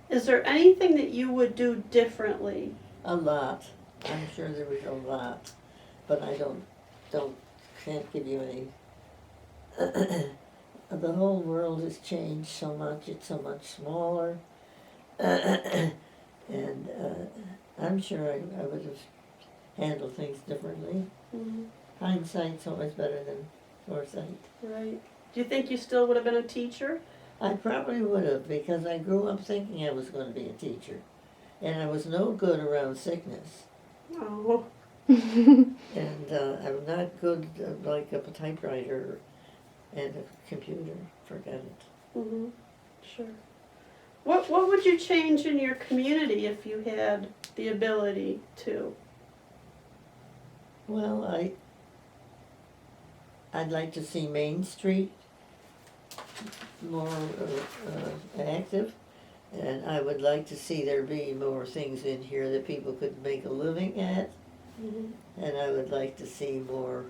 is there anything that you would do differently? A lot. I'm sure there was a lot, but I can't give you any. The whole world has changed so much. It's so much smaller, and I'm sure I would have handled things differently. Mm-hmm. Hindsight's always better than foresight. Right. Do you think you still would have been a teacher? I probably would have, because I grew up thinking I was going to be a teacher, and I was no good around sickness. Oh. And I'm not good like a typewriter and a computer. Forget it. Mm-hmm. Sure. What would you change in your community if you had the ability to? Well, I'd like to see Main Street more active, and I would like to see there be more things in here that people could make a living at. Mm-hmm. And I would like to see more.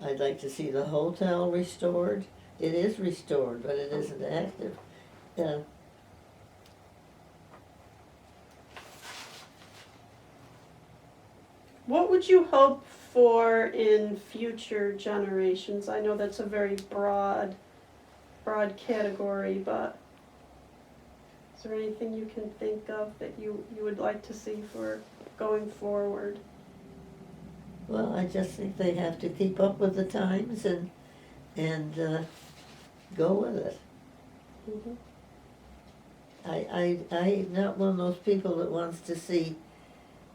I'd like to see the hotel restored. It is restored, but it isn't active. What would you hope for in future generations? I know that's a very broad category, but is there anything you can think of that you would like to see for going forward? Well, I just think they have to keep up with the times and go with it. Mm-hmm. I'm not one of those people that wants to see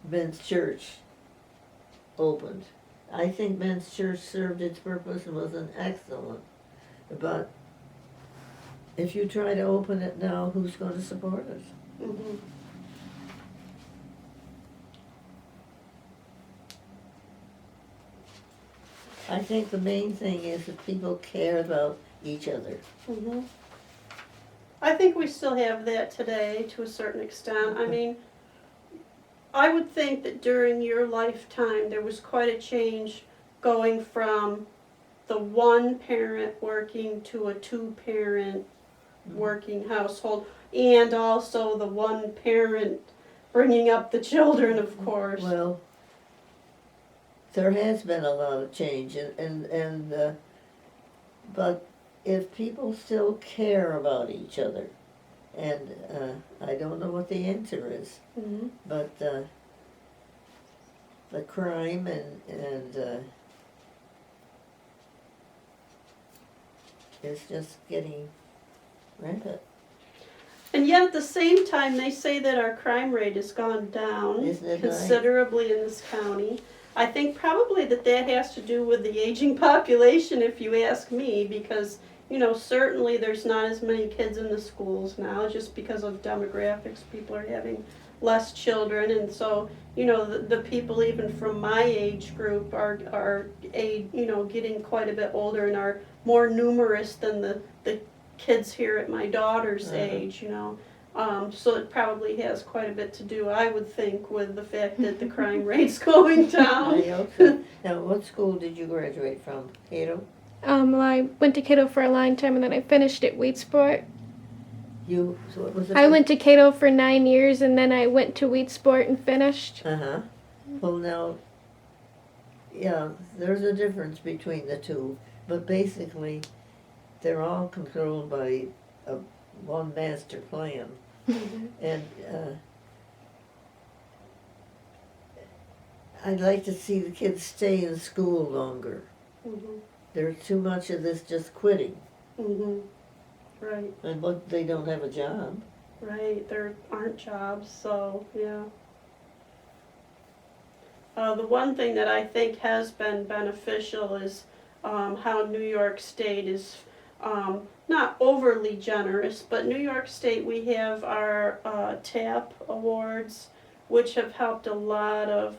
Men's Church opened. I think Men's Church served its purpose and was an excellent. But if you try to open it now, who's going to support it? Mm-hmm. I think the main thing is that people care about each other. Mhm. I think we still have that today to a certain extent. I mean, I would think that during your lifetime there was quite a change going from the one parent working to a two parent working household, and also the one parent bringing up the children, of course. Well, there has been a lot of change, but if people still care about each other, and I don't know what the answer is, Mhm. but the crime and is just getting rampant. And yet at the same time, they say that our crime rate has gone down Isn't it nice? considerably in this county. I think probably that has to do with the aging population, if you ask me, because, you know, certainly there's not as many kids in the schools now just because of demographics. People are having less children, and so, you know, the people even from my age group are you know, getting quite a bit older and are more numerous than the kids here at my daughter's age, you know. So it probably has quite a bit to do, I would think, with the fact that the crime rate's going down. I hope so. Now, what school did you graduate from? Cato? Well, I went to Cato for a long time, and then I finished at Wheatsport. So what was it? I went to Cato for 9 years, and then I went to Wheatsport and finished. Uh-huh. Well, now, yeah, there's a difference between the two, but basically, they're all controlled by one master plan. And I'd like to see the kids stay in school longer. Mhm. There's too much of this just quitting, Mhm. Right. and but they don't have a job. Right, there aren't jobs, so yeah. The one thing that I think has been beneficial is how New York State is not overly generous, but New York State, we have our TAP awards, which have helped a lot of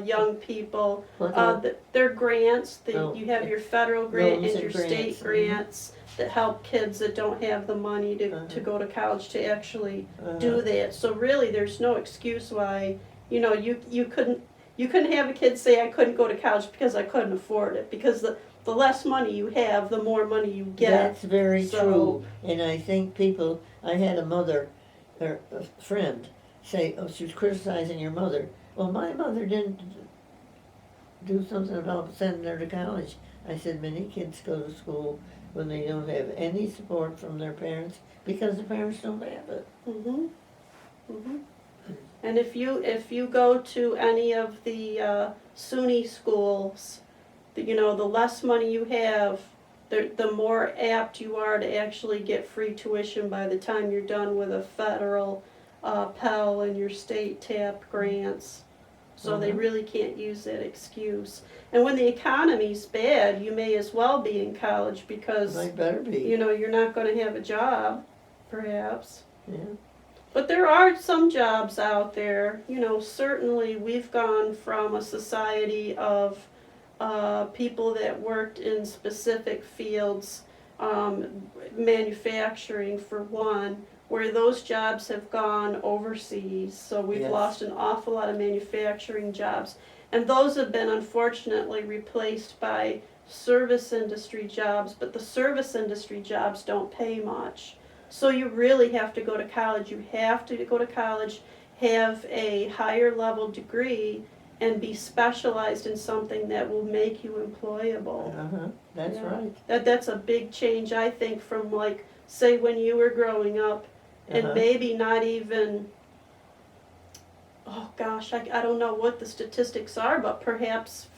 young people. They're grants, you have your federal grant Loans and and your grants, state grants that help kids that don't have the money to go to college to actually do that. So really, there's no excuse why, you know, you couldn't have a kid say I couldn't go to college because I couldn't afford it, because the less money you have, the more money you get. That's very So- true, and I think people, I had a mother, or a friend, say, oh, she was criticizing your mother. Well, my mother didn't do something about sending her to college. I said, many kids go to school when they don't have any support from their parents because the parents don't have it. Mhm. Mhm. And if you go to any of the SUNY schools, you know, the less money you have, the more apt you are to actually get free tuition by the time you're done with a federal Pell and your state TAP grants. So they really can't use that excuse. And when the economy's bad, you may as well be in college because, Might better be. you know, you're not going to have a job, perhaps. Yeah. But there are some jobs out there. You know, certainly we've gone from a society of people that worked in specific fields, manufacturing for one, where those jobs have gone overseas. So we've Yes. lost an awful lot of manufacturing jobs. And those have been unfortunately replaced by service industry jobs, but the service industry jobs don't pay much. So you really have to go to college. You have to go to college, have a higher level degree, and be specialized in something that will make you employable. That's Yeah. right. That's a big change, I think, from, like, say when you were growing up, and maybe not even, oh gosh, I don't know what the statistics are, but perhaps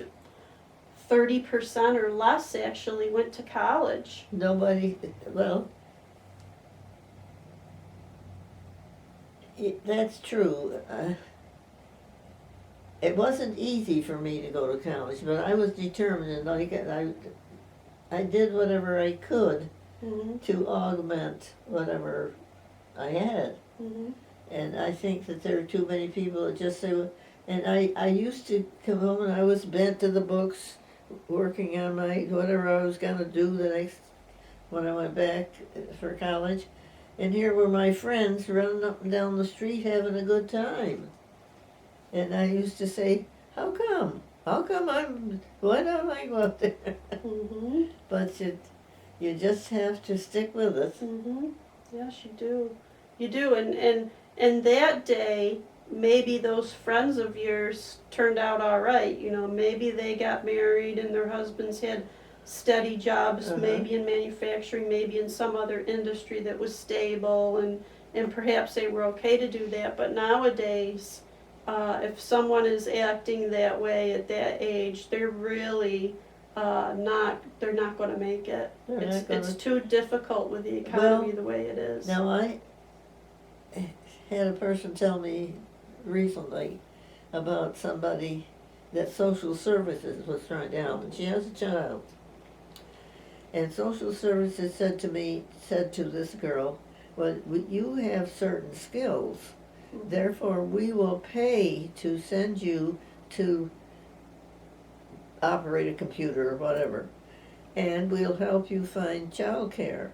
30% or less actually went to college. Nobody, well, that's true. It wasn't easy for me to go to college, but I was determined, and I did whatever I could Mhm. to augment whatever I had. Mhm. And I think that there are too many people that just say, and I used to come home and I was bent to the books, working on my, whatever I was gonna do the next when I went back for college. And here were my friends running up and down the street having a good time. And I used to say, how come? How come why don't I go up there? Mhm. But you just have to stick with it. Mhm. Yes, you do. You do, and that day, maybe those friends of yours turned out all right. You know, maybe they got married and their husbands had steady jobs, Uh-huh. maybe in manufacturing, maybe in some other industry that was stable, and perhaps they were okay to do that. But nowadays, if someone is acting that way at that age, they're really they're not going to make it. They're It's not gonna- it's too difficult with the economy Well, the way it is. Now, I had a person tell me recently about somebody that social services was trying to help, and she has a child. And social services said to this girl, well, you have certain skills, therefore we will pay to send you to operate a computer or whatever, and we'll help you find childcare.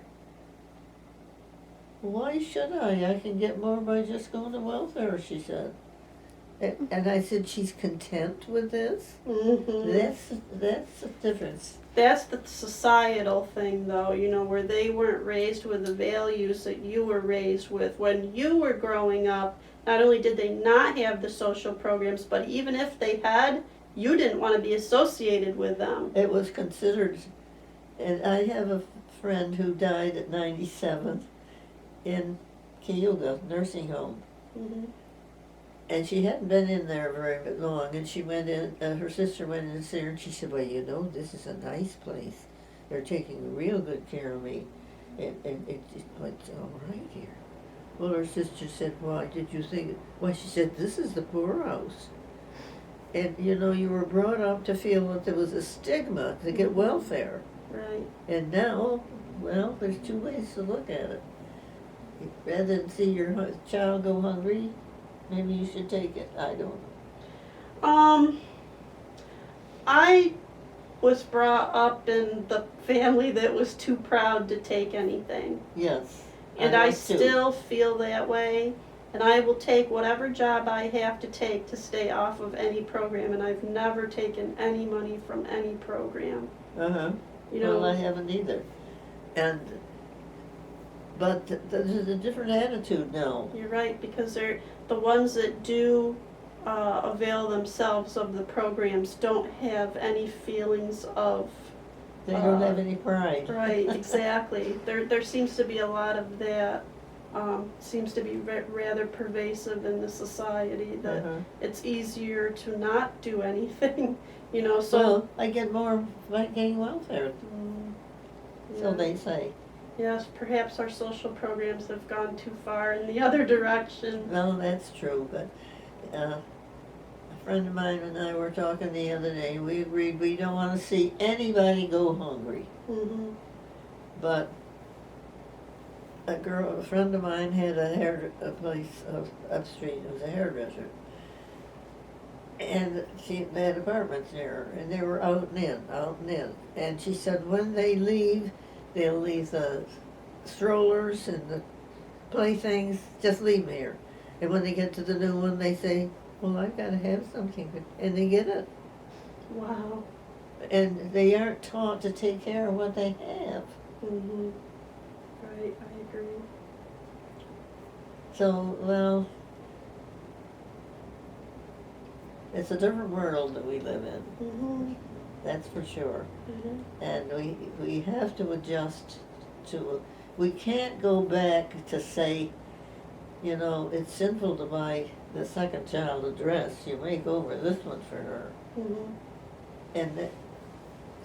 Why should I? I can get more by just going to welfare, she said. And I said, she's content with this? Mhm. That's the difference. That's the societal thing, though, you know, where they weren't raised with the values that you were raised with. When you were growing up, not only did they not have the social programs, but even if they had, you didn't want to be associated with them. It was considered, and I have a friend who died at 97 in Cayuga nursing home. Mhm. And she hadn't been in there very long, and she went in, her sister went in there, and she said, well, you know, this is a nice place. They're taking real good care of me. And it's all right here. Well, her sister said, why did you think, well, she said, this is the poorhouse. And, you know, you were brought up to feel that there was a stigma to get welfare. Right. And now, well, there's two ways to look at it. Rather than see your child go hungry, maybe you should take it. I don't know. I was brought up in the family that was too proud to take anything. Yes. And I was too. still feel that way. And I will take whatever job I have to take to stay off of any program. And I've never taken any money from any program. Uh-huh. You know, Well, I haven't either. But there's a different attitude now. you're right, because they're the ones that do avail themselves of the programs don't have any feelings of. They don't have any pride. Right, exactly. There seems to be a lot of that. Seems to be rather pervasive in the society that Uh-huh. it's easier to not do anything, you know. So Well, I get more by getting welfare, so yeah. they say. Yes, perhaps our social programs have gone too far in the other direction. Well, that's true, but a friend of mine and I were talking the other day. We agreed we don't want to see anybody go hungry. Mhm. But a friend of mine had a place up street. It was a hairdresser, and they had apartments near her, and they were out and in. And she said when they leave, they'll leave the strollers and the playthings. Just leave them here. And when they get to the new one, they say, "Well, I've got to have something," and they get it. Wow. And they aren't taught to take care of what they have. Mhm. Right, I agree. So, well, it's a different world that we live in. Mhm. That's for sure. Mhm. And we have to adjust to, we can't go back to say, you know, it's sinful to buy the second child a dress. You make over this one for her. Mhm. And that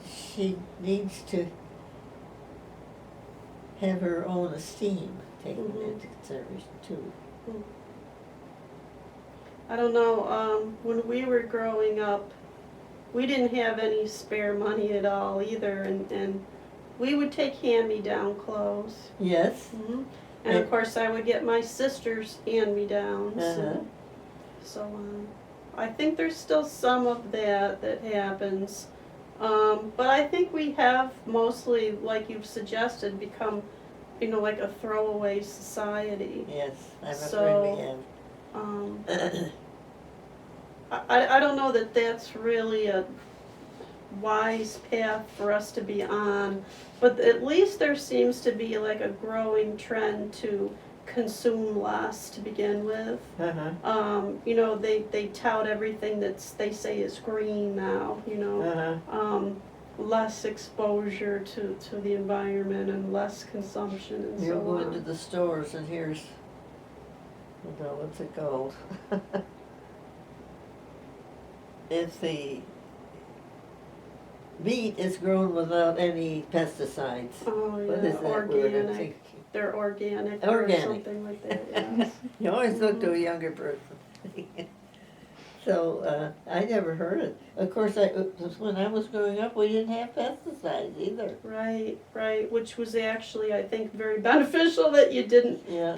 she needs to have her own esteem taken Mhm. into consideration too. I don't know, when we were growing up, we didn't have any spare money at all either, and we would take hand-me-down clothes. Yes. Mm-hmm. And of course, I would get my sister's hand-me-downs Uh-huh. and so on. I think there's still some of that happens. But I think we have mostly, like you've suggested, become, like a throwaway society. Yes, I'm So- afraid Um, we have. I don't know that that's really a wise path for us to be on, but at least there seems to be like a growing trend to consume less to begin with. They tout everything they say is green now, less exposure to the environment and less consumption and You so go into on. the stores and here's, what's it called? It's the meat is grown without any pesticides. Oh, What yeah, is that word? I organic. think- They're organic, Organic. or something like that, yes. You always look to a younger person. So, I never heard it. Of course, when I was growing up, we didn't have pesticides either. Right, which was actually, I think, very beneficial that you didn't Yeah.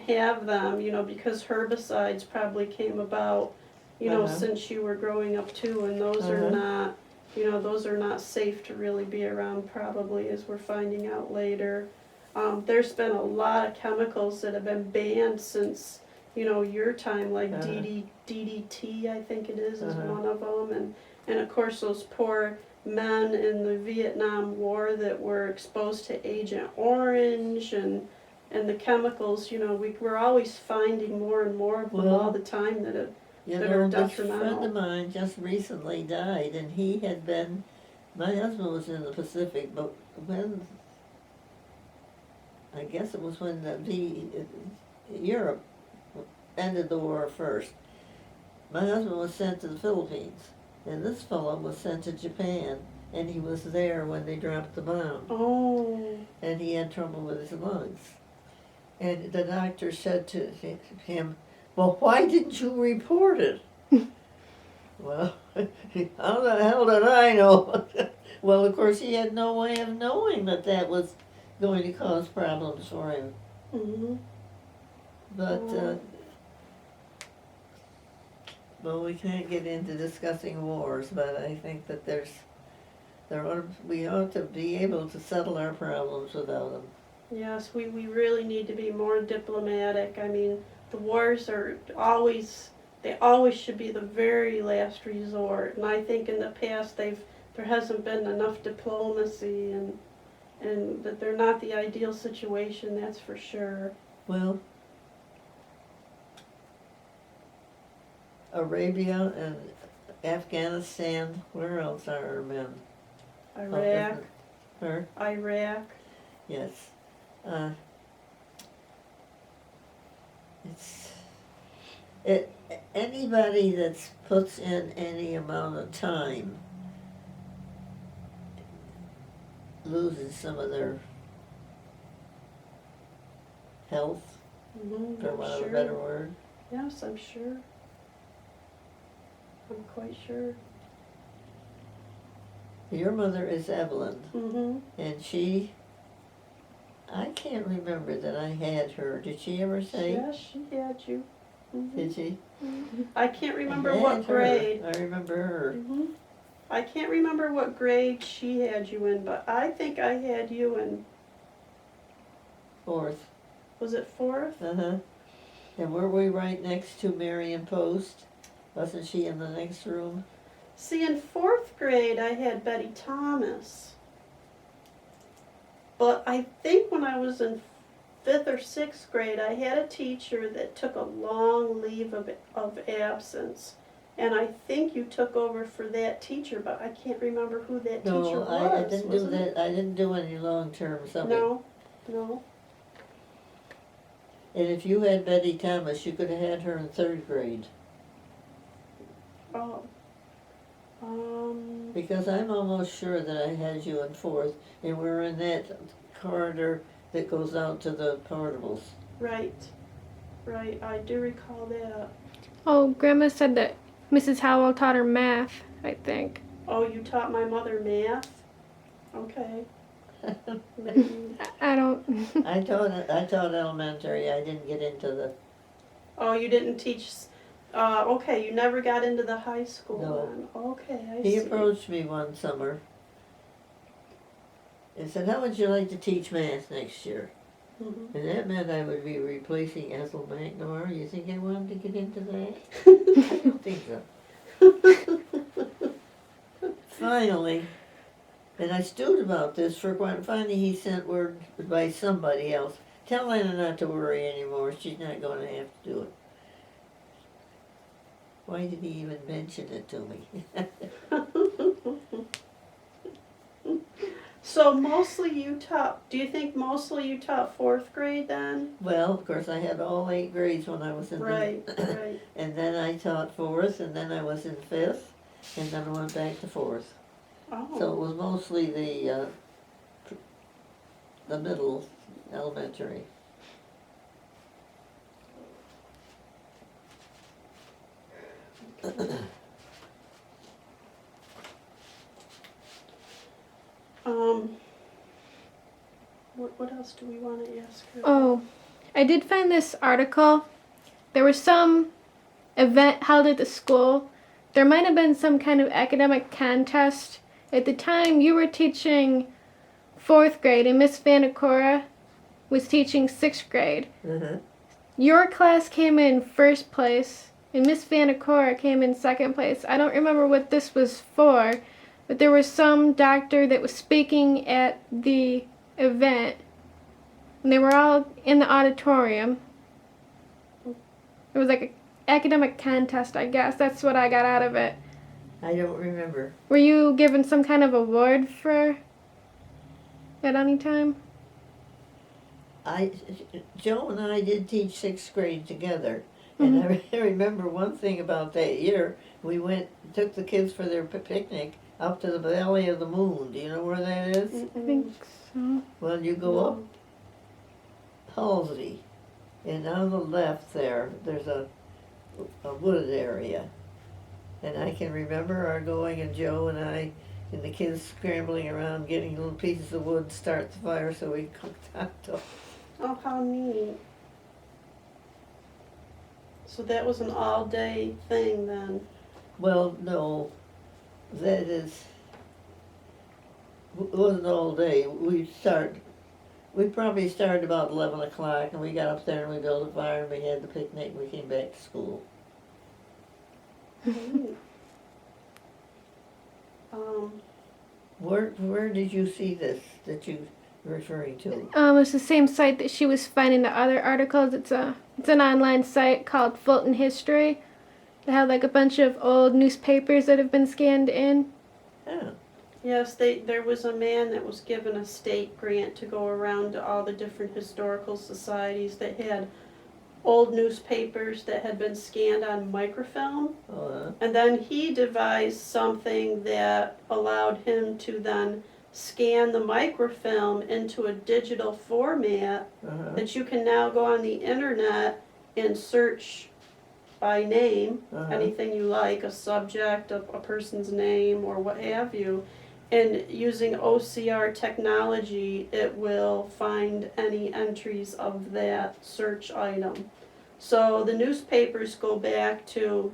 have them, because herbicides probably came about, since you were growing up too, and those are not, those are not safe to really be around probably, as we're finding out later. There's been a lot of chemicals that have been banned since, your time, like DDT, I think it is one of them, and of course those poor men in the Vietnam War that were exposed to Agent Orange and the chemicals, we're always finding more and more of them all the time that are This friend detrimental. of mine just recently died, and he had been, my husband was in the Pacific, but when, I guess it was when Europe ended the war first, my husband was sent to the Philippines, and this fellow was sent to Japan, and he was there when they dropped the bomb, Oh, and he had trouble with his lungs. And the doctor said to him, well, why didn't you report it? Well, how the hell did I know? Well, of course, he had no way of knowing that was going to cause problems for him. mhm. But, well, we can't get into discussing wars, but I think that we ought to be able to settle our problems without them. Yes, we really need to be more diplomatic. I mean, the wars they always should be the very last resort. And I think in the past there hasn't been enough diplomacy and that they're not the ideal situation, that's for sure. Well, Arabia and Afghanistan, where else are our men? Iraq, Her? Iraq. Yes. Anybody that puts in any amount of time loses some of their health, for I'm want of sure. a better word. Yes, I'm sure. I'm quite sure. Your mother is Evelyn, Mhm. and I can't remember that I had her. Did she ever say? Yes, she had you. Did she? I can't remember I had what her. grade. I remember her. I can't remember what grade she had you in, but I think I had you in, Fourth. was it fourth? And were we right next to Marion Post? Wasn't she in the next room? See, in fourth grade I had Betty Thomas. But I think when I was in fifth or sixth grade, I had a teacher that took a long leave of absence. And I think you took over for that teacher, but I can't remember who that teacher No, was. I didn't do wasn't it? that. I didn't do any long-term subbing. No. And if you had Betty Thomas, you could have had her in third grade. Oh. Because I'm almost sure that I had you in fourth, and we're in that corridor that goes out to the portables. Right, I do recall that. Oh, Grandma said that Mrs. Howell taught her math, I think. Oh, you taught my mother math? Okay. Maybe. I don't. I taught elementary. I didn't get into the. Oh, you didn't teach Okay, you never got into the high school No. then. Okay, I He see. approached me one summer and said, how would you like to teach math next year? Mhm. And that meant I would be replacing Ethel McNamara. You think I wanted to get into that? I don't think so. Finally, and I stewed about this for a while. Finally, he sent word by somebody else. Tell Anna not to worry anymore. She's not going to have to do it. Why did he even mention it to me? So mostly you taught, do you think mostly you taught 4th grade then? Well, of course, I had all 8 grades when I was in Right, the... right. And then I taught 4th, and then I was in 5th, and then I went back to 4th. So Oh, it was mostly the middle elementary. what else do we want to ask her? Oh, I did find this article. There was some event held at the school. There might have been some kind of academic contest. At the time, you were teaching 4th grade, and Miss Vanacora was teaching 6th grade. Uh-huh. Your class came in 1st place, and Miss Vanacora came in 2nd place. I don't remember what this was for, but there was some doctor that was speaking at the event, and they were all in the auditorium. It was like an academic contest, I guess. That's what I got out of it. I don't remember. Were you given some kind of award for at any time? Joe and I did teach 6th grade together, and I remember one thing about that year. We took the kids for their picnic up to the Valley of the Moon. Do you know where that is? I think so. Well, you go up Halsey, and on the left there's a wooded area. And I can remember our going, and Joe and I and the kids scrambling around getting little pieces of wood to start the fire so we cooked hot dogs. Oh, how neat. So that was an all-day thing then? Well, no, that is, it wasn't all day. We probably started about 11 o'clock, and we got up there and we built a fire and we had the picnic and we came back to school. Neat. Where did you see this that you're referring to? It's the same site that she was finding the other articles. It's an online site called Fulton History. They have like a bunch of old newspapers that have been scanned in. Oh, Yes, there was a man that was given a state grant to go around to all the different historical societies that had old newspapers that had been scanned on microfilm. And then he devised something that allowed him to then scan the microfilm into a digital format that you can now go on the internet and search by name, anything you like, a subject, a person's name, or what have you. And using OCR technology, it will find any entries of that search item. So the newspapers go back to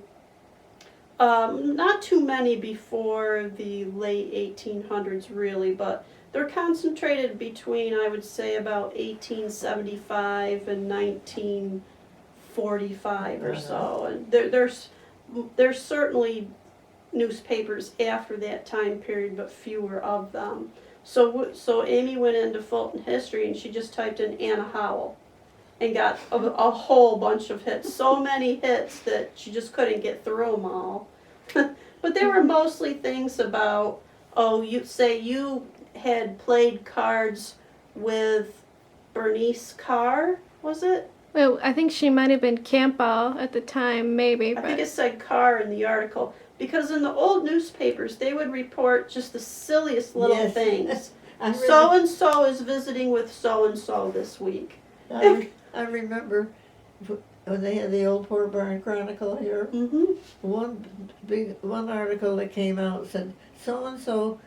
not too many before the late 1800s really, but they're concentrated between, I would say, about 1875 and 1945 or so. And there's certainly newspapers after that time period, but fewer of them. So Amy went into Fulton History and she just typed in Anna Howell and got a whole bunch of hits. So many hits that she just couldn't get through them all. But they were mostly things about, you had played cards with Bernice Carr, was it? Well, I think she might have been Campbell at the time, maybe. I think it said Carr in the article. Because in the old newspapers, they would report just the silliest little things. So-and-so is visiting with so-and-so this week. I remember when they had the old Port Byron Chronicle here. One article that came out said so-and-so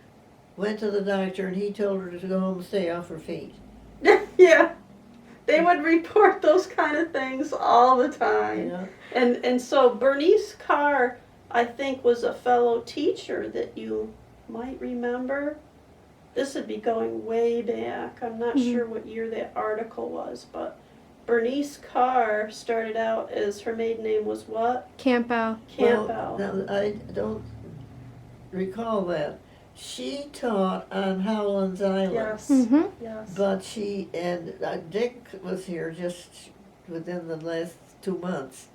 went to the doctor and he told her to go home and stay off her feet. Yeah. They would report those kind of things all the time. Yeah. And so Bernice Carr, I think, was a fellow teacher that you might remember. This would be going way back. I'm not sure what year that article was, but Bernice Carr started out as, her maiden name was what? Campbell. Campbell. Well, now, I don't recall that. She taught on Howland's Island. Yes. Mm-hmm. Yes. But Dick was here just within the last 2 months,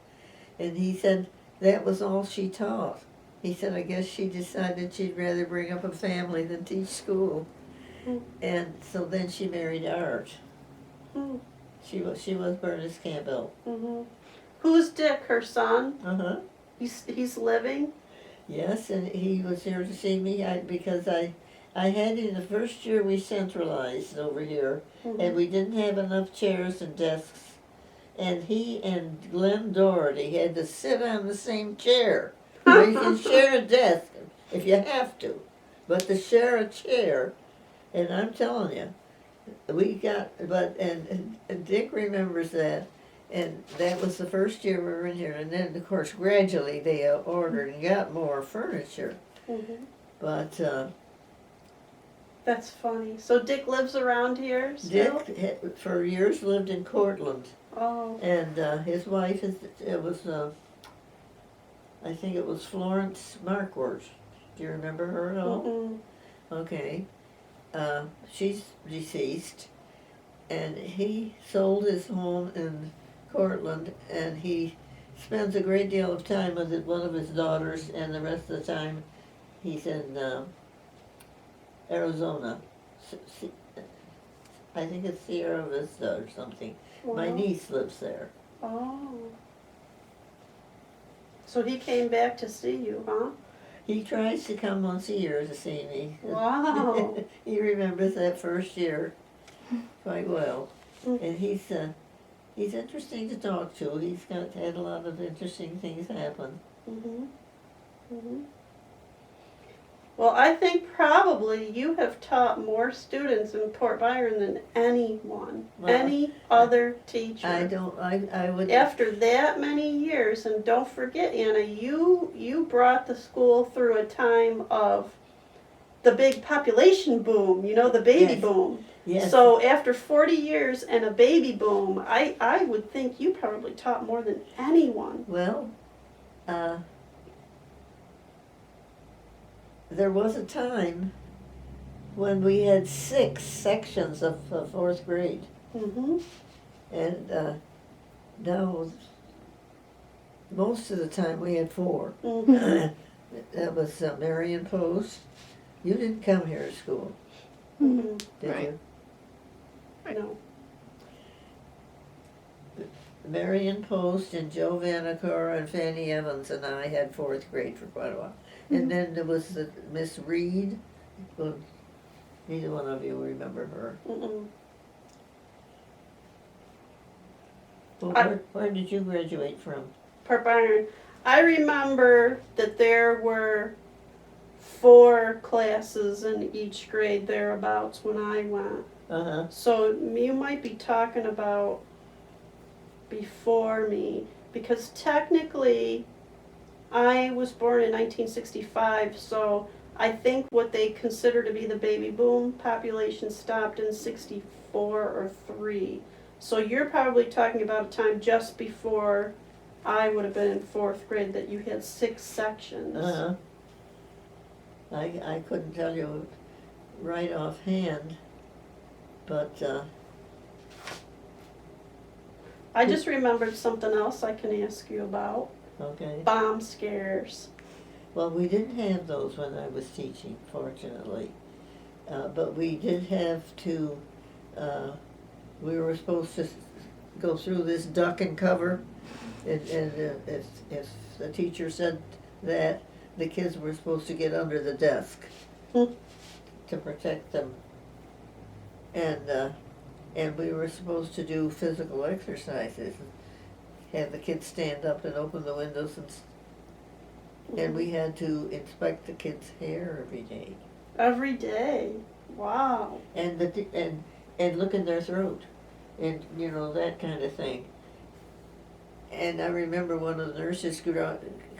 and he said that was all she taught. He said, I guess she decided she'd rather bring up a family than teach school. Mm. And so then she married Art. Mm. She was Bernice Campbell. Mm-hmm. Who's Dick, her son? Uh-huh. He's living? Yes, and he was here to see me because I had in the first year we centralized over here, and we didn't have enough chairs and desks. And he and Glenn Doherty had to sit on the same chair. Now, you can share a desk if you have to, but to share a chair, and I'm telling you, and Dick remembers that, and that was the first year we were in here, and then of course gradually they ordered and got more furniture, Mm-hmm. but That's funny. So Dick lives around here still? Dick had, for years lived in Cortland, Oh. and his wife I think it was Florence Markworth. Do you remember her at all? Mm-mm. Okay. She's deceased, and he sold his home in Cortland, and he spends a great deal of time with one of his daughters, and the rest of the time he's in Arizona. I think it's Sierra Vista or something. My Wow. niece lives there. Oh. So he came back to see you, huh? He tries to come once a year to see me. Wow. He remembers that first year quite well. Mm. And he's interesting to talk to. He's had a lot of interesting things happen. Mm-hmm. Mm-hmm. Well, I think probably you have taught more students in Port Byron than anyone, Well, any other teacher. I would. After that many years, and don't forget, Anna, you brought the school through a time of the big population boom, the baby Yes. boom. Yes. So after 40 years and a baby boom, I would think you probably taught more than anyone. Well, there was a time when we had 6 sections of 4th grade. Mm-hmm. And now, most of the time we had 4. Mm-hmm. That was Marion Post. You didn't come here to school, Mm-hmm. did Right. you? No. Marion Post and Joe Vanicora and Fanny Evans and I had 4th grade for quite a while. And then there was the Miss Reed. Well, neither one of you remember her. Mm-mm. Well, where did you graduate from? Port Byron. I remember that there were 4 classes in each grade thereabouts when I went. Uh-huh. So you might be talking about before me, because technically I was born in 1965, so I think what they consider to be the baby boom population stopped in 64 or 3. So you're probably talking about a time just before I would have been in 4th grade that you had 6 sections. Uh-huh. I couldn't tell you right offhand, but I just remembered something else I can ask you about. okay. Bomb scares. Well, we didn't have those when I was teaching, fortunately. But we did have to, we were supposed to go through this duck and cover. And if the teacher said that, the kids were supposed to get under the desk to protect them. And we were supposed to do physical exercises, have the kids stand up and open the windows, and we had to inspect the kids' hair every day. Every day. Wow. And and look in their throat. and, you know, that kind of thing. And I remember one of the nurses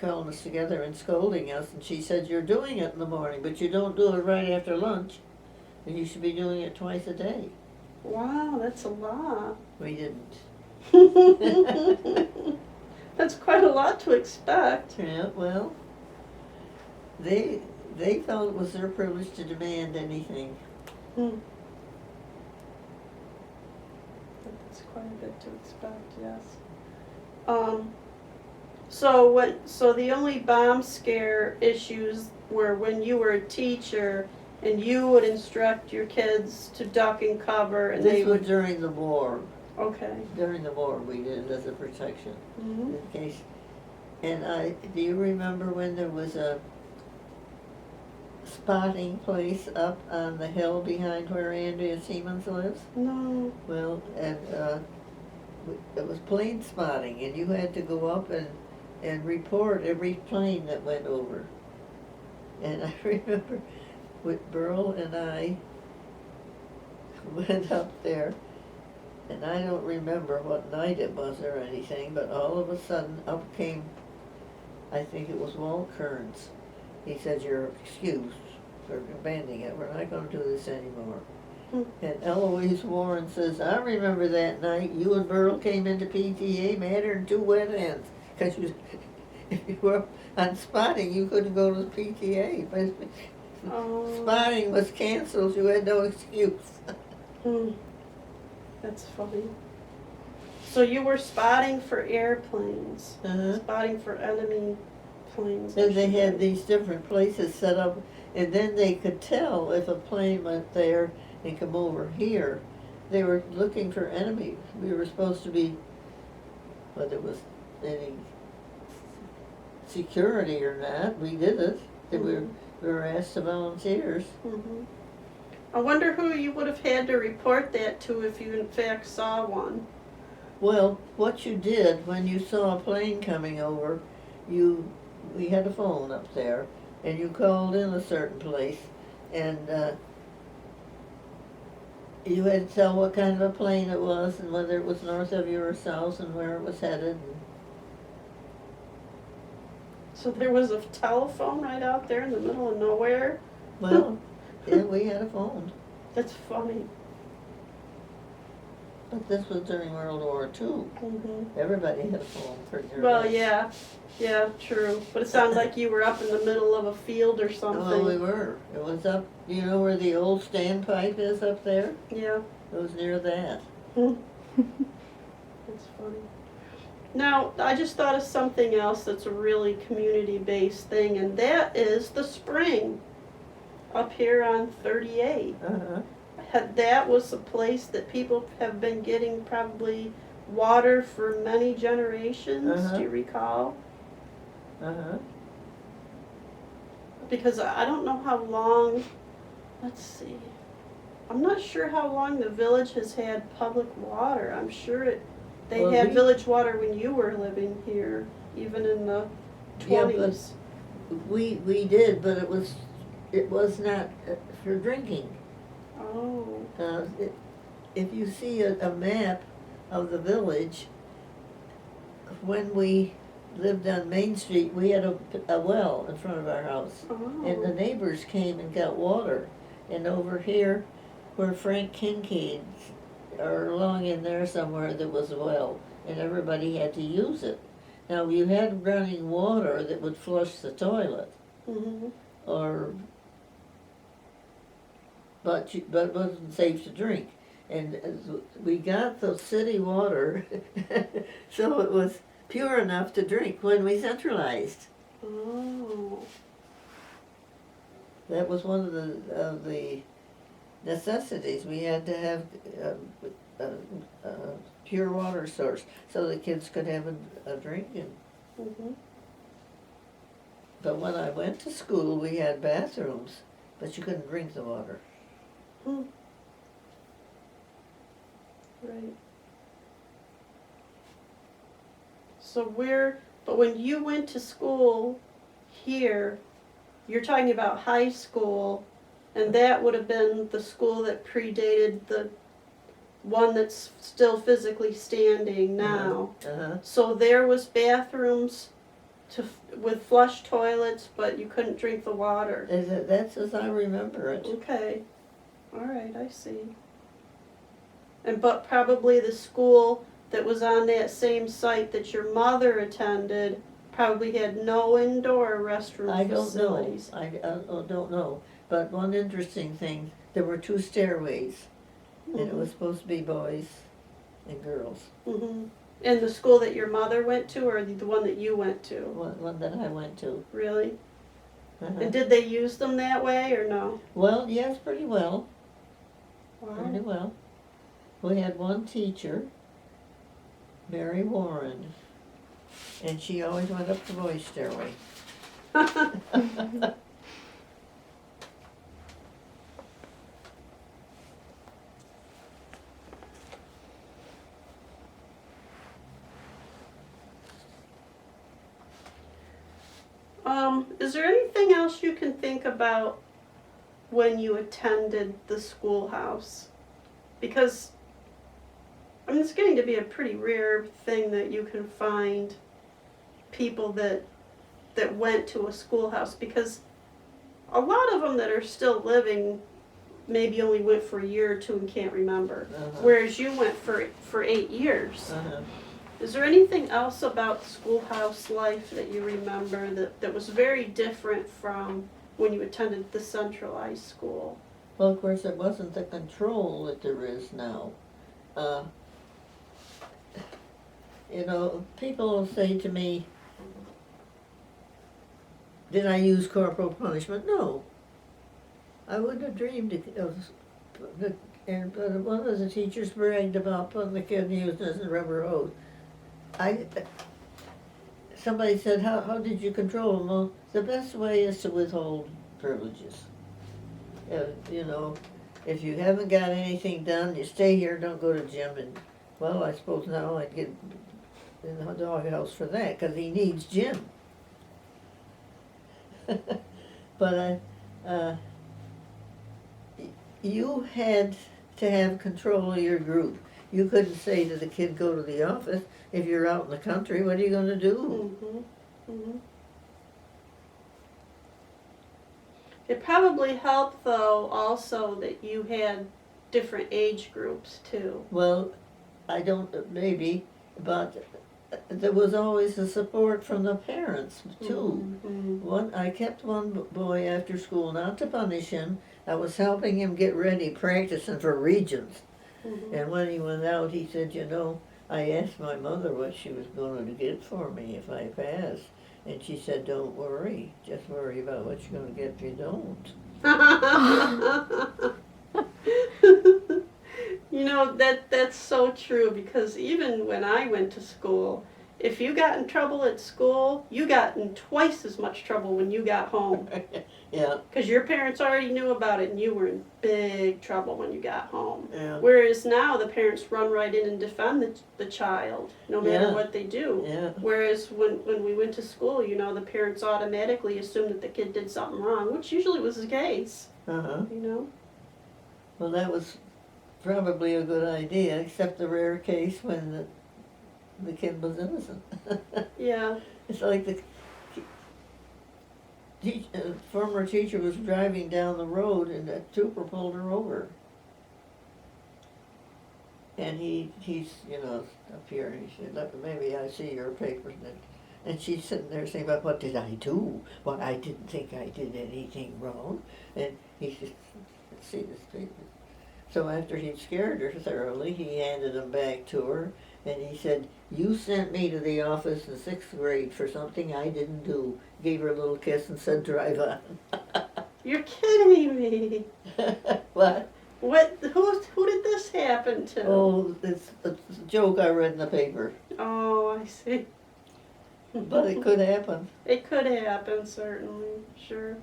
calling us together and scolding us, and she said, "You're doing it in the morning, but you don't do it right after lunch, and you should be doing it twice a day." Wow, that's a lot. We didn't. That's quite a lot to expect. Yeah, well, they felt it was their privilege to demand anything. That's quite a bit to expect, yes. So the only bomb scare issues were when you were a teacher and you would instruct your kids to duck and cover, and they This was would. during the war. Okay. During the war, we did it as a protection Mhm. in case. And do you remember when there was a spotting place up on the hill behind where Andrea Siemens lives? No. Well, and it was plane spotting, and you had to go up and report every plane that went over. And I remember with Burl and I went up there, and I don't remember what night it was or anything, but all of a sudden up came, I think it was Walt Kearns. He said, "You're excused for abandoning it. We're not going to do this anymore." And Eloise Warren says, "I remember that night you and Burl came into PTA madder than two wet hens. Because if you were on spotting, you couldn't go to the PTA. But spotting was canceled. You had no excuse." That's funny. So you were spotting for airplanes, spotting for enemy planes. And they had these different places set up, and then they could tell if a plane went there and come over here. They were looking for enemy. We were supposed to be, whether it was any security or not, we did it. We were asked to volunteers. I wonder who you would have had to report that to if you in fact saw one. Well, what you did when you saw a plane coming over, we had a phone up there, and you called in a certain place, and you had to tell what kind of a plane it was, and whether it was north of you or south, and where it was headed. So there was a telephone right out there in the middle of nowhere? Well, yeah, we had a phone. That's funny. But this was during World War II. Everybody had a phone pretty early. Well, yeah, true. But it sounds like you were up in the middle of a field or something. Well, we were. It was up, you know where the old standpipe is up there? Yeah. It was near that. That's funny. Now, I just thought of something else that's a really community-based thing, and that is the spring up here on 38. That was a place that people have been getting probably water for many generations. Do you recall? Because I don't know how long, let's see, I'm not sure how long the village has had public water. I'm sure they had village water when you were living here, even in the 20s. Yeah, we did, but it was not for drinking. Oh. If you see a map of the village, when we lived on Main Street, we had a well in front of our house. And the neighbors came and got water. And over here, where Frank Kincaid's, or along in there somewhere, there was a well, and everybody had to use it. Now, you had running water that would flush the toilet, but it wasn't safe to drink. And we got the city water, so it was pure enough to drink when we centralized. That was one of the necessities. We had to have a pure water source so the kids could have a drink. But when I went to school, we had bathrooms, but you couldn't drink the water. Right. So but when you went to school here, you're talking about high school, and that would have been the school that predated one that's still physically standing now. Uh-huh. So there was bathrooms with flush toilets, but you couldn't drink the water. That's as I remember it. Okay, all right, I see. But probably the school that was on that same site that your mother attended probably had no indoor restroom I don't know. facilities. I don't know. But one interesting thing, there were 2 stairways, and it was supposed to be boys and girls. Mm-hmm. And the school that your mother went to, or the one that you went to? One that I went to. Really? Uh-huh. And did they use them that way or no? Well, yes, pretty well. Wow. Pretty well. We had one teacher, Mary Warren, and she always went up the boys' stairway. Is there anything else you can think about when you attended the schoolhouse? Because, I mean, it's getting to be a pretty rare thing that you can find people that went to a schoolhouse, because a lot of them that are still living maybe only went for a year or two and can't remember, whereas you went for 8 years. Is there anything else about schoolhouse life that you remember that was very different from when you attended the centralized school? Well, of course, it wasn't the control that there is now. You know, people will say to me, did I use corporal punishment? No. I wouldn't have dreamed of but one of the teachers bragged about putting the kid in using as a rubber hose. Somebody said, how did you control him? Well, the best way is to withhold privileges. You know, if you haven't got anything done, you stay here, don't go to gym. And, well, I suppose now I'd get in the doghouse for that, because he needs gym. But you had to have control of your group. You couldn't say to the kid, go to the office. If you're out in the country, what are you going to do? Mm-hmm. Mm-hmm. It probably helped, though, also that you had different age groups, too. Well, I don't, maybe, but there was always the support from the parents, too. Mm-hmm. I kept one boy after school, not to punish him. I was helping him get ready, practicing for regents. Mm-hmm. And when he went out, he said, you know, I asked my mother what she was going to get for me if I passed. And she said, don't worry, just worry about what you're going to get if you don't. You know, that's so true, because even when I went to school, if you got in trouble at school, you got in twice as much trouble when you got home. Yeah. Because your parents already knew about it and you were in big trouble when you got home. Yeah. Whereas now the parents run right in and defend the child, no matter Yeah. what they do. Yeah. Whereas when we went to school, you know, the parents automatically assumed that the kid did something wrong, which usually was the case, Uh-huh. you know. Well, that was probably a good idea, except the rare case when the kid was innocent. Yeah. It's like the former teacher was driving down the road and a trooper pulled her over. And he's, you know, up here, and he said, look, maybe I see your papers. And she's sitting there saying, but what did I do? Well, I didn't think I did anything wrong. And he said, let's see this paper. So after he'd scared her thoroughly, he handed them back to her. And he said, you sent me to the office in 6th grade for something I didn't do. Gave her a little kiss and said, drive on. You're kidding me. What? Who did this happen to? Oh, it's a joke I read in the paper. Oh, I see. But it could happen. It could happen, certainly. Sure.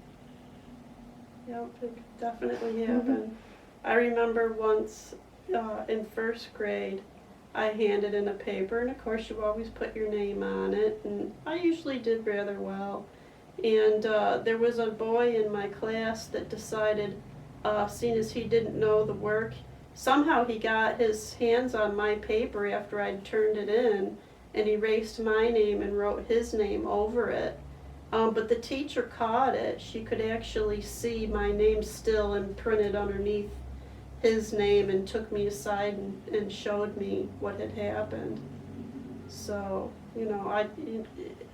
Yep, it could definitely happen. I remember once in 1st grade, I handed in a paper, and of course you always put your name on it, and I usually did rather well. And there was a boy in my class that decided, seeing as he didn't know the work, somehow he got his hands on my paper after I'd turned it in and erased my name and wrote his name over it. But the teacher caught it. She could actually see my name still imprinted underneath his name and took me aside and showed me what had happened. So,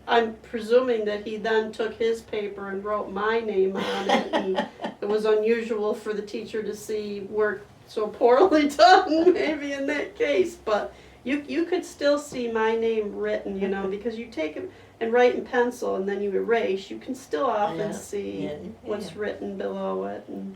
I'm presuming that he then took his paper and wrote my name on it, and it was unusual for the teacher to see work so poorly done, maybe in that case, but you could still see my name written, because you take it and write in pencil and then you erase, you can still often see what's written below it. And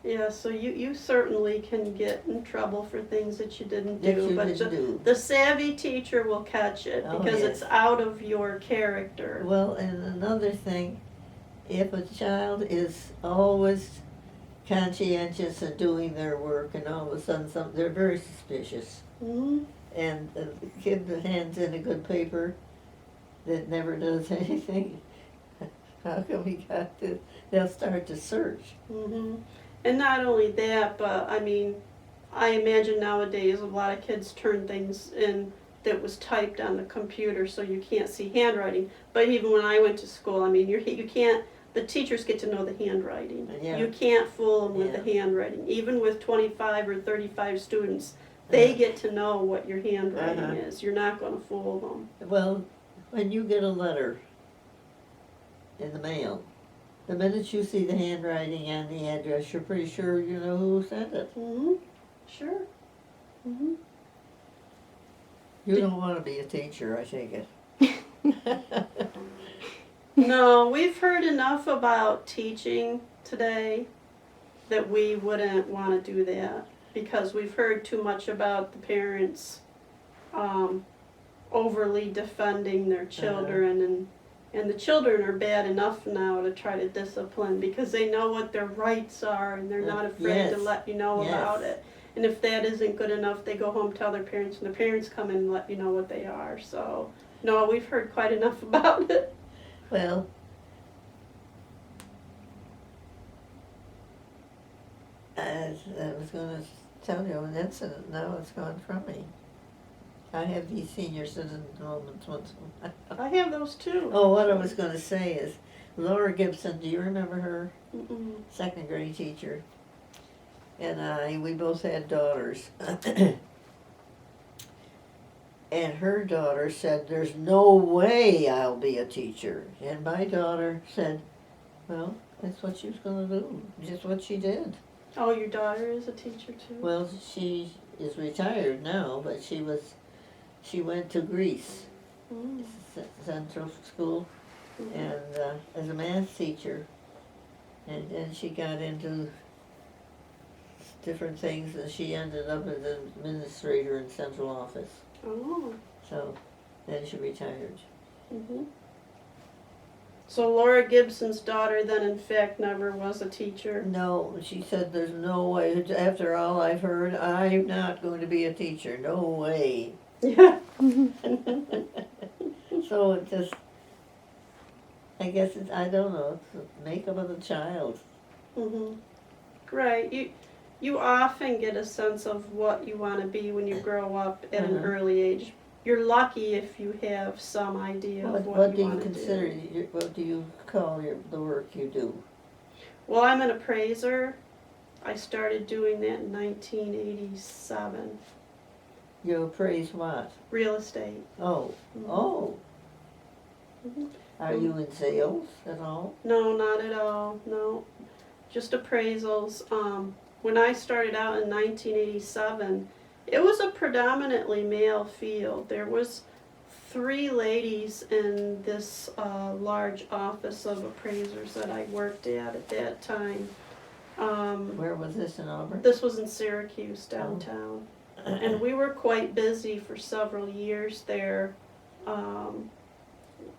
yeah, so you certainly can get in trouble for things that you didn't do, but the savvy teacher will catch it because it's out of your character. Well, and another thing, if a child is always conscientious in doing their work and all of a sudden they're very suspicious. Mm-hmm. And the kid that hands in a good paper that never does anything, how come he got this? They'll start to search. Mm-hmm. And not only that, but I imagine nowadays a lot of kids turn things in that was typed on the computer so you can't see handwriting. But even when I went to school, you can't, the teachers get to know the handwriting. Yeah. You can't fool them with the handwriting. Even with 25 or 35 students, they get to know what your handwriting is. You're not going to fool them. Well, when you get a letter in the mail, the minute you see the handwriting and the address, you're pretty sure you know who sent it. Mm-hmm. Sure. Mm-hmm. You don't want to be a teacher, I take it. No, we've heard enough about teaching today that we wouldn't want to do that, because we've heard too much about the parents overly defending their children, and the children are bad enough now to try to discipline because they know what their rights are and they're not afraid to let you know about it. And if that isn't good enough, they go home, tell their parents, and the parents come in and let you know what they are. So, no, we've heard quite enough about it. Well, I was going to tell you an incident, now it's gone from me. I have these senior citizen moments once in a while. I have those too. Oh, what I was going to say is, Laura Gibson, do you remember her? Mm-mm. Second grade teacher. And we both had daughters. And her daughter said, "There's no way I'll be a teacher." And my daughter said, "Well, that's what she was going to do." Just what she did. Oh, your daughter is a teacher too? Well, she is retired now, but she went to Greece, Central School, and as a math teacher. And then she got into different things, and she ended up as an administrator in central office. Oh. So then she retired. Mm-hmm. So Laura Gibson's daughter then in fact never was a teacher? No, she said, "There's no way, after all I've heard, I'm not going to be a teacher, no way." Yeah. So it just, I guess I don't know, it's the makeup of the child. Mm-hmm. Right. You often get a sense of what you want to be when you grow up at an early age. You're lucky if you have some idea of what you want to do. What do you call the work you do? Well, I'm an appraiser. I started doing that in 1987. You appraise what? Real estate. Oh, Mm-hmm. Are you in sales at all? No, not at all. No, just appraisals. When I started out in 1987, it was a predominantly male field. There was 3 ladies in this large office of appraisers that I worked at that time. Where was this, in Auburn? This was in Syracuse, downtown. And we were quite busy for several years there.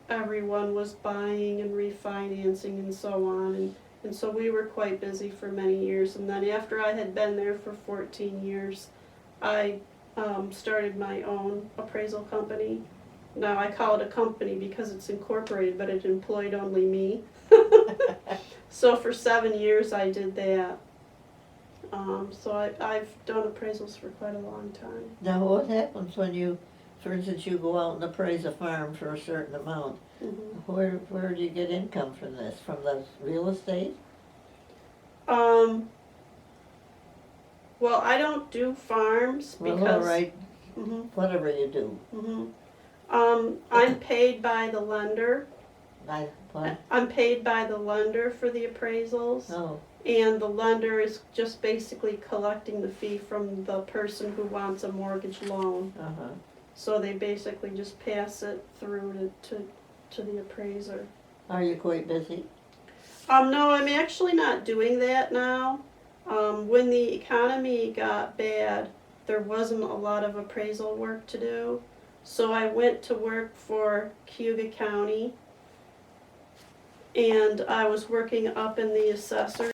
Everyone was buying and refinancing and so on. And so we were quite busy for many years. And then after I had been there for 14 years, I started my own appraisal company. Now I call it a company because it's incorporated, but it employed only me. So for 7 years I did that. So I've done appraisals for quite a long time. Now, what happens when you, for instance, you go out and appraise a farm for a certain amount? Mm-hmm. Where do you get income from this? From the real estate? Well, I don't do farms because. Well, all right, Mm-hmm, whatever you do. mm-hmm. I'm paid by the lender. What? I'm paid by the lender for the appraisals, Oh, and the lender is just basically collecting the fee from the person who wants a mortgage loan. uh-huh. So they basically just pass it through to the appraiser. Are you quite busy? No, I'm actually not doing that now. When the economy got bad, there wasn't a lot of appraisal work to do. So I went to work for Cayuga County, and I was working up in the assessor's